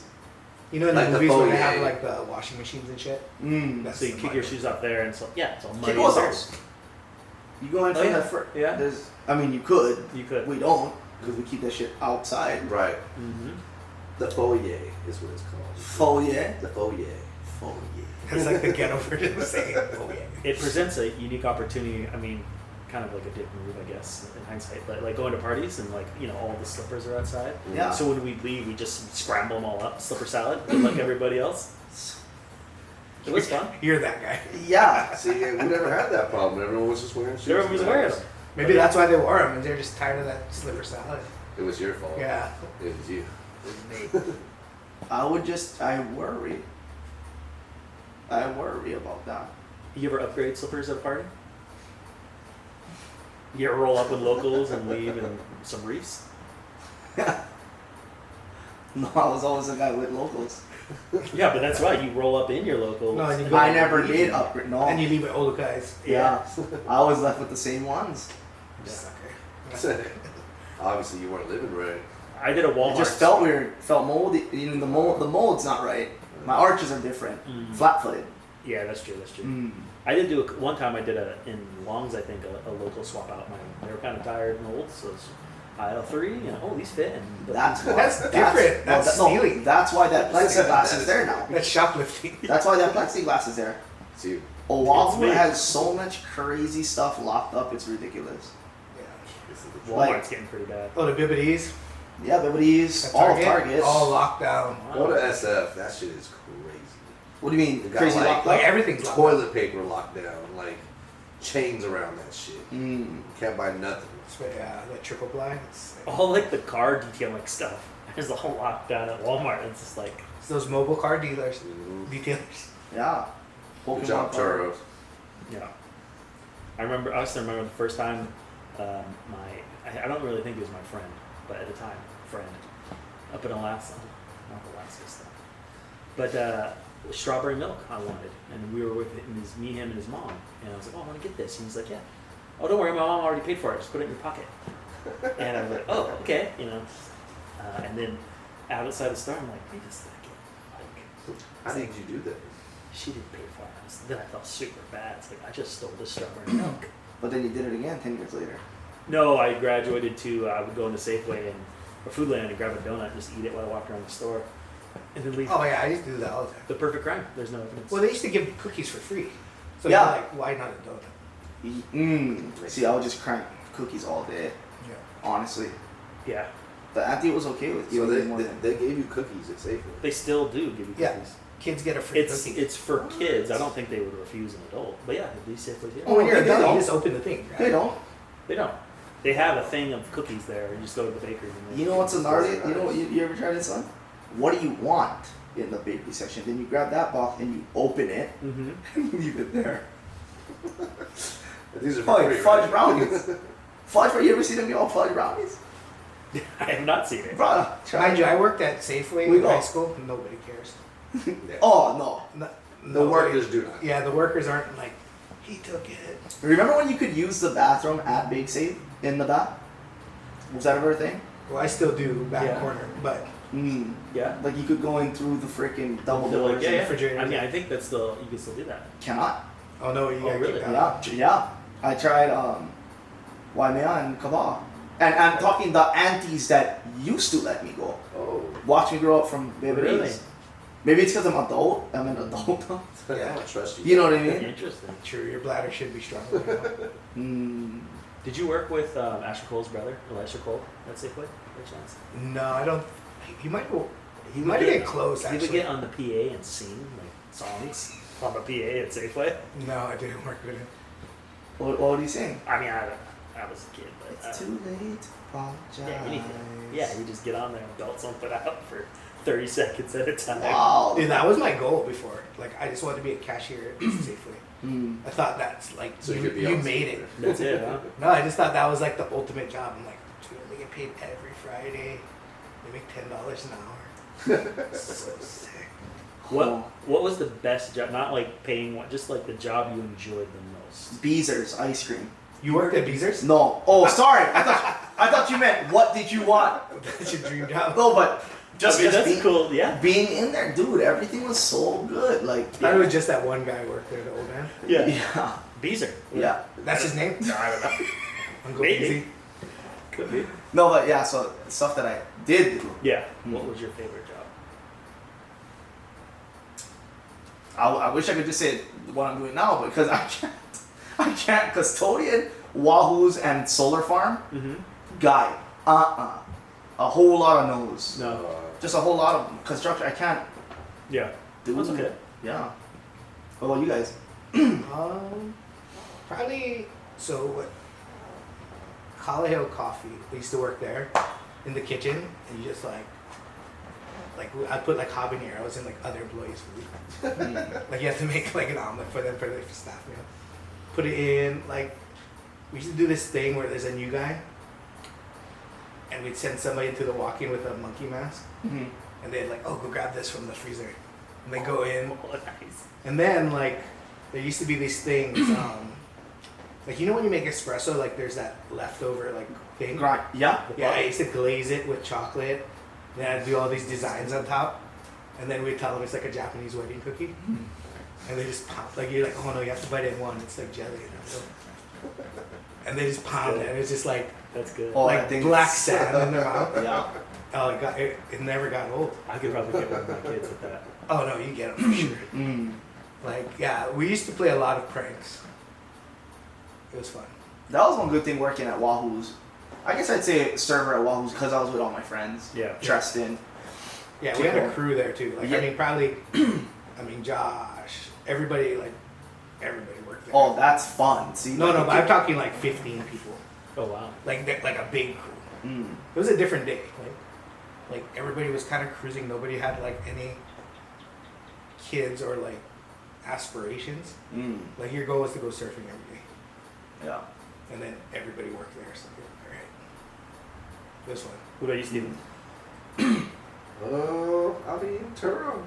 You know in Like the the movies where they foyer. have like the washing machines and shit? That's So you the kick your mud. shoes out there, and so yeah, it's all muddy. Kick those and out. You go in Oh, from yeah. the front. Yeah. There's. I mean, you could. dirty. You could. We don't because we keep that shit outside. Right. Mm-hmm. The foyer is what it's called. Foyer. The foyer. Foyer. That's like the ghetto version of saying oh yeah. It presents a unique opportunity. I mean, kind of like a dick move, I guess, in hindsight. But like going to parties and like all the slippers are outside. Yeah. So when we leave, we just scramble them all up, slipper salad, like everybody else. It was fun. You're that guy. Yeah. See, we never had that problem. Everyone was just wearing shoes. Everyone was wearing them. Maybe that's why they wore them, and they're just tired of that slipper salad. It was your fault. Yeah. It was you. I worry. I worry about that. You ever upgrade slippers at a party? You ever roll up with locals and leave in some reefs? No, I was always a guy with locals. Yeah, but that's right. You roll up in your locals. No, and you go- I never did upgrade. No. And you leave it old guys. Yeah. I was left with the same ones. Sucker. Obviously, you weren't living right. I did a Walmart. It just felt weird. Felt moldy. You know, the mold's not right. My arches are different. Mm. Flat-footed. Yeah, that's true. That's true. Mm. I did do one time. I did in Longs, I think, a local swap out. They were kind of tired and old, so it's aisle 3. These fit. And That's why. That's different. That's stealing. That's why that plexiglass is there now. That's shoplifting. That's why that plexiglass is there. See, Oahu me. has so much crazy stuff locked up. It's ridiculous. Yeah. this is the Walmart's like- getting pretty bad. Oh, the Bibbities. Yeah, everybody's At all Target, Target. all locked down. Go to SF. That shit is crazy. What do you mean? They got Crazy like- locked Like up? everything's locked down. Toilet paper locked down, like chains around that shit. Mm. Can't buy nothing. Yeah, that triple ply. It's All like the car detailing stuff is all locked down at Walmart. It's just like it's those mobile car dealers, Mhm. detailers. Yeah. Good job, card. Turos. Yeah. I still remember the first time I don't really think he was my friend, but at the time, friend, up in Alaska, not Alaska stuff. But strawberry milk I wanted, and we were with me, him, and his mom, and I was like, oh, I want to get this, and he's like, yeah. Oh, don't worry, my mom already paid for it, just put it in your pocket. And I was like, oh, okay, and then outside the store, I'm like, wait a second, like, How did you do that? she didn't pay for it. Then I felt super bad. It's like, I just stole this strawberry milk. But then you did it again 10 years later. No, I graduated to, I would go into Safeway or Foodland and grab a donut and just eat it while I walked around the store. And then leave. Oh yeah, I used to do that all the time. The perfect crime. There's no evidence. Well, they used to give cookies for free. So Yeah. you're like, why not a donut? See, I would just crank cookies all day. Yeah. Honestly. Yeah. The auntie was okay with So giving me more than. they gave you cookies at Safeway. They still do give you Yeah. cookies. Kids get a free cookie. It's for kids. I don't think they would refuse an adult. But yeah, these Safeways, yeah. Oh, when you're they a adult, don't. you just open the thing. Right? They don't. They don't. They have a thing of cookies there. You just go to the bakery. And You know what's a gnarly? You know what you ever tried this on? What do you want in the bakery section? Then you grab that box and you open it Mm-hmm. and leave it there. These are for Oh, free, fudge right? brownies. Fudge brownies. You ever see them get all fudge brownies? I have not seen it. Bro, try Mind you, I worked at Safeway We in go. high school. Nobody cares. Yeah. Oh no. No, The nobody- workers do not. Yeah, the workers aren't like, he took it. Remember when you could use the bathroom at Big Safe in the bath? Was that ever a thing? Well, I still do back Yeah. corner, but Yeah. Like you could go in through the freaking double They're doors. like, yeah, and yeah. refrigerators. I mean, I think that's you can still do that. Cannot. oh no, you Oh, gotta really? keep that. Yeah, yeah. I tried Waimea and Kaba. And I'm talking the aunties that used to let me go. Oh. Watch me grow up from baby Really? days. Maybe it's because I'm adult. I'm an adult now. I don't trust you. You know what I mean? Interesting. True, your bladder should be strong. You know? Mm. Did you work with Asher Cole's brother, Elisha Cole, at Safeway, by chance? No, I don't. He might go. He would might get- get close. He Actually, would get on the PA and sing like songs on the PA at Safeway. no, I didn't work with him. What are you saying? I mean, I was a kid, but It's too late to apologize. yeah, anything. Yeah, you just get on there and belt something out for 30 seconds at a time. Wow. Dude, that was my goal before. Like, I just wanted to be a cashier at Safeway. Mm. I thought that's like So you you, could be you on made Safeway. it. That's it, huh? No, I just thought that was like the ultimate job. I'm like, dude, they get paid every Friday. They make $10 an hour. So sick. What was the best job? Not like paying one, just like the job you enjoyed the most. Beezer's ice cream. You worked at Beezer's? No. Oh, sorry. I thought you meant what did you want? That's your dream job. No, but Just, I mean, just that's being, cool. Yeah. being in there, dude. Everything was so good. Like, I thought it was just that one guy worked there, the old man. Yeah. yeah, Beezer. yeah. That's his name? No, I don't know. Uncle Maybe. Easy. Could be. No, but yeah. So stuff that I did do. Yeah. What was your favorite job? I wish I could just say what I'm doing now, because I can't. I can't. Custodian, Wahoos, and solar farm Mm-hmm. guy. A whole lot of no's. No. Just a whole lot of construction. I can't Yeah. do. That's okay. Yeah. What about you guys? Probably, so what? Collar Hill Coffee. We used to work there in the kitchen, and you just like I put like habaneros in like other employees' food. Like you have to make like an omelet for them for the staff meal. Put it in, like, we used to do this thing where there's a new guy, and we'd send somebody into the walk-in with a monkey mask, Mm-hmm. and they'd like, oh, go grab this from the freezer. And they go in, Oh, nice. and then like, there used to be these things, like, you know when you make espresso, like there's that leftover like thing? Grind. Yeah. Yeah, I used to glaze it with chocolate, then I'd do all these designs on top, and then we'd tell them it's like a Japanese wedding cookie. And they just pop, like you're like, oh no, you have to bite it in one. It's like jelly, you know? And they just pound it. And it's just like That's good. Oh, I like think black it's- sand in their mouth. Yeah. Oh, it never got old. I could probably get one of my kids with that. Oh no, you get them for sure. Mm. Like yeah, we used to play a lot of pranks. It was fun. That was one good thing working at Wahoo's. I guess I'd say server at Wahoo's because I was with all my friends. Yeah. Tristan. Yeah, we had a Cool. crew there too. Like Yeah. I mean, probably, I mean Josh, everybody worked there. Oh, that's fun. See. no, like, no, it but I'm could- talking like 15 people. Oh wow. Like a big crew. Mm. It was a different day. Like everybody was kind of cruising. Nobody had like any kids or like aspirations. Mm. Like your goal was to go surfing every day, Yeah. and then everybody worked there. So you're like, all right, this one. What about you, Steven? I mean, Turo,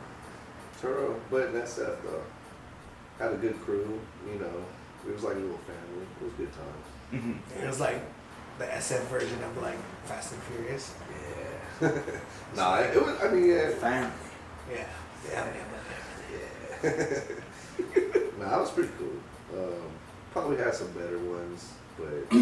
but that's that though. Had a good crew, you know. It was like a little family. It was good times. Mm-hmm. It was like the SF version of like Fast and Furious. Yeah. Nah, it was. I mean, yeah. Family. Yeah, yeah, Yeah. Nah, it was pretty cool. Probably had some better ones, but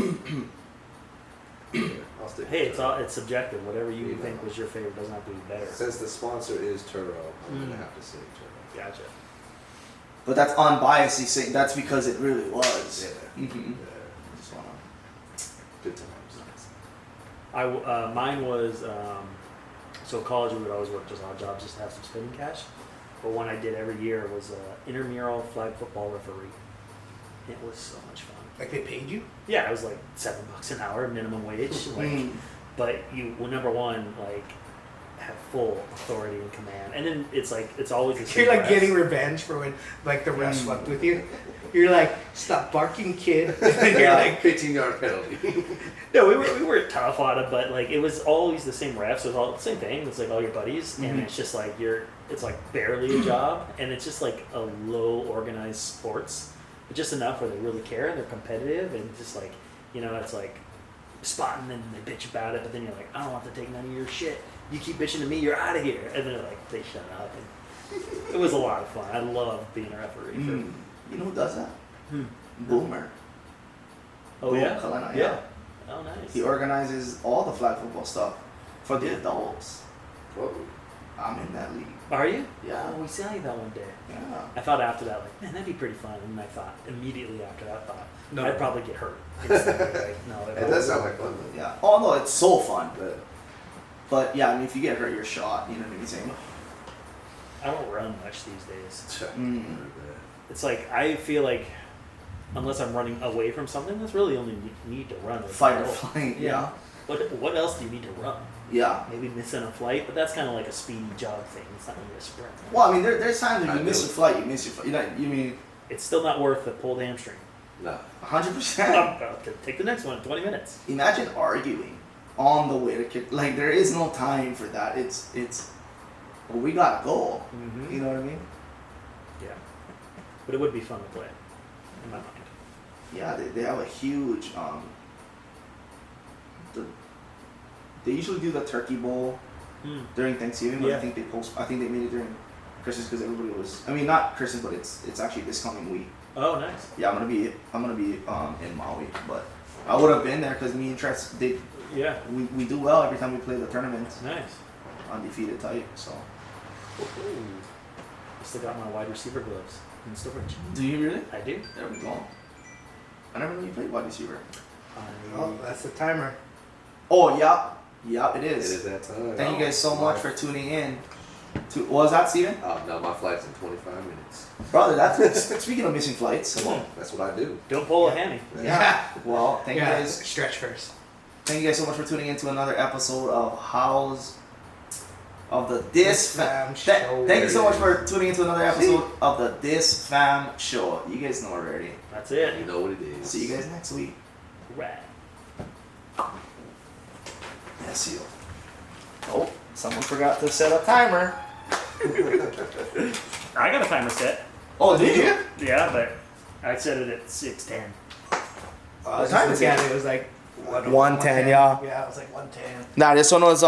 yeah, I'll stick. Hey, with Turo. it's subjective. Whatever you You think know. was your favorite doesn't have to be better. Since the sponsor is Turo, I'm gonna have to say Turo. Gotcha. But that's unbiased. You say that's because it really was. Yeah. Mm-hmm. Yeah. Just wanna. Good times. Mine was so college we would always work just odd jobs just to have some spending cash. But one I did every year was intramural flag football referee. It was so much fun. Like they paid you? Yeah, it was like $7 an hour minimum wage. Like, Mm. but you well, number one like have full authority and command, and then it's always the same. You're like refs. getting revenge for when like the refs fucked with you. You're like, stop barking, kid. And then you're like, 15-yard penalty. No, we were tough on it, but like it was always the same refs. It was all the same thing. It's like all your buddies, and it's just like it's like barely a job, and it's just like a low organized sports, but just enough where they really care and they're competitive, and just like it's like spotting and they bitch about it, but then you're like, I don't have to take none of your shit. You keep bitching to me, you're out of here, and they're like, they shut up. And it was a lot of fun. I love being a referee. Mm. You know who does that? Hmm. Boomer. Oh Boom, yeah, Kalina, yeah. Oh nice. He organizes all the flag football stuff for the adults. Whoa. I'm in that league. Are you? Yeah. Oh, we saw you that one day. Yeah. I thought after that, like, man, that'd be pretty fun. And I thought immediately after that, No. I'd probably get hurt. Instantly, like, no, It does sound like fun though. Yeah. Oh no, it's so fun. But But yeah, I mean, if you get hurt, you're shot. You know what I'm saying? I don't run much these days. Mm. It's like I feel like unless I'm running away from something, that's really only need to run. Fight or flight. Yeah. What else do you need to run? Yeah. Maybe missing a flight, but that's kind of like a speedy jog thing. It's not really a sprint. Well, I mean, there's times when I you miss do. your flight. You miss your flight. You mean It's still not worth the pulled hamstring. no. 100%. Take the next one. 20 minutes. Imagine arguing on the way to kick. Like there is no time for that. It's. Well, we gotta go. Mm-hmm. You know what I mean? Yeah, but it would be fun to play, in my mind. Yeah, they have a huge they usually do the turkey bowl during Thanksgiving, but Yeah. I think they made it during Christmas because everybody was. I mean, not Christmas, but it's actually this coming week. Oh, nice. Yeah, I'm gonna be in Maui, but I would have been there because me and Tress Yeah. we do well every time we play the tournament. Nice. Undefeated type. So. I still got my wide receiver gloves in storage. Do you really? I do. There we go. I never knew you played wide receiver. Oh, that's the timer. Oh yeah, it It is. is that time. Thank you guys so much for tuning in. What was that, Steven? No, my flight's in 25 minutes. Brother, that's speaking of missing flights. Come on. That's what I do. Don't pull a hammy. Yeah. Well, thank you Yeah, guys. stretch first. Thank you guys so much for tuning in to another episode of the DisFam. Thank you so much for tuning in to another episode of the DisFam Show. You guys know already. That's it. You know what it is. See you guys next week. Right. Yes, you. Oh, someone forgot to set a timer. I got a timer set. Oh, did you? Yeah, but I set it at 6:10. What time is it? It was like 1:10, yeah. Yeah, it was like 1:10. Nah, this one was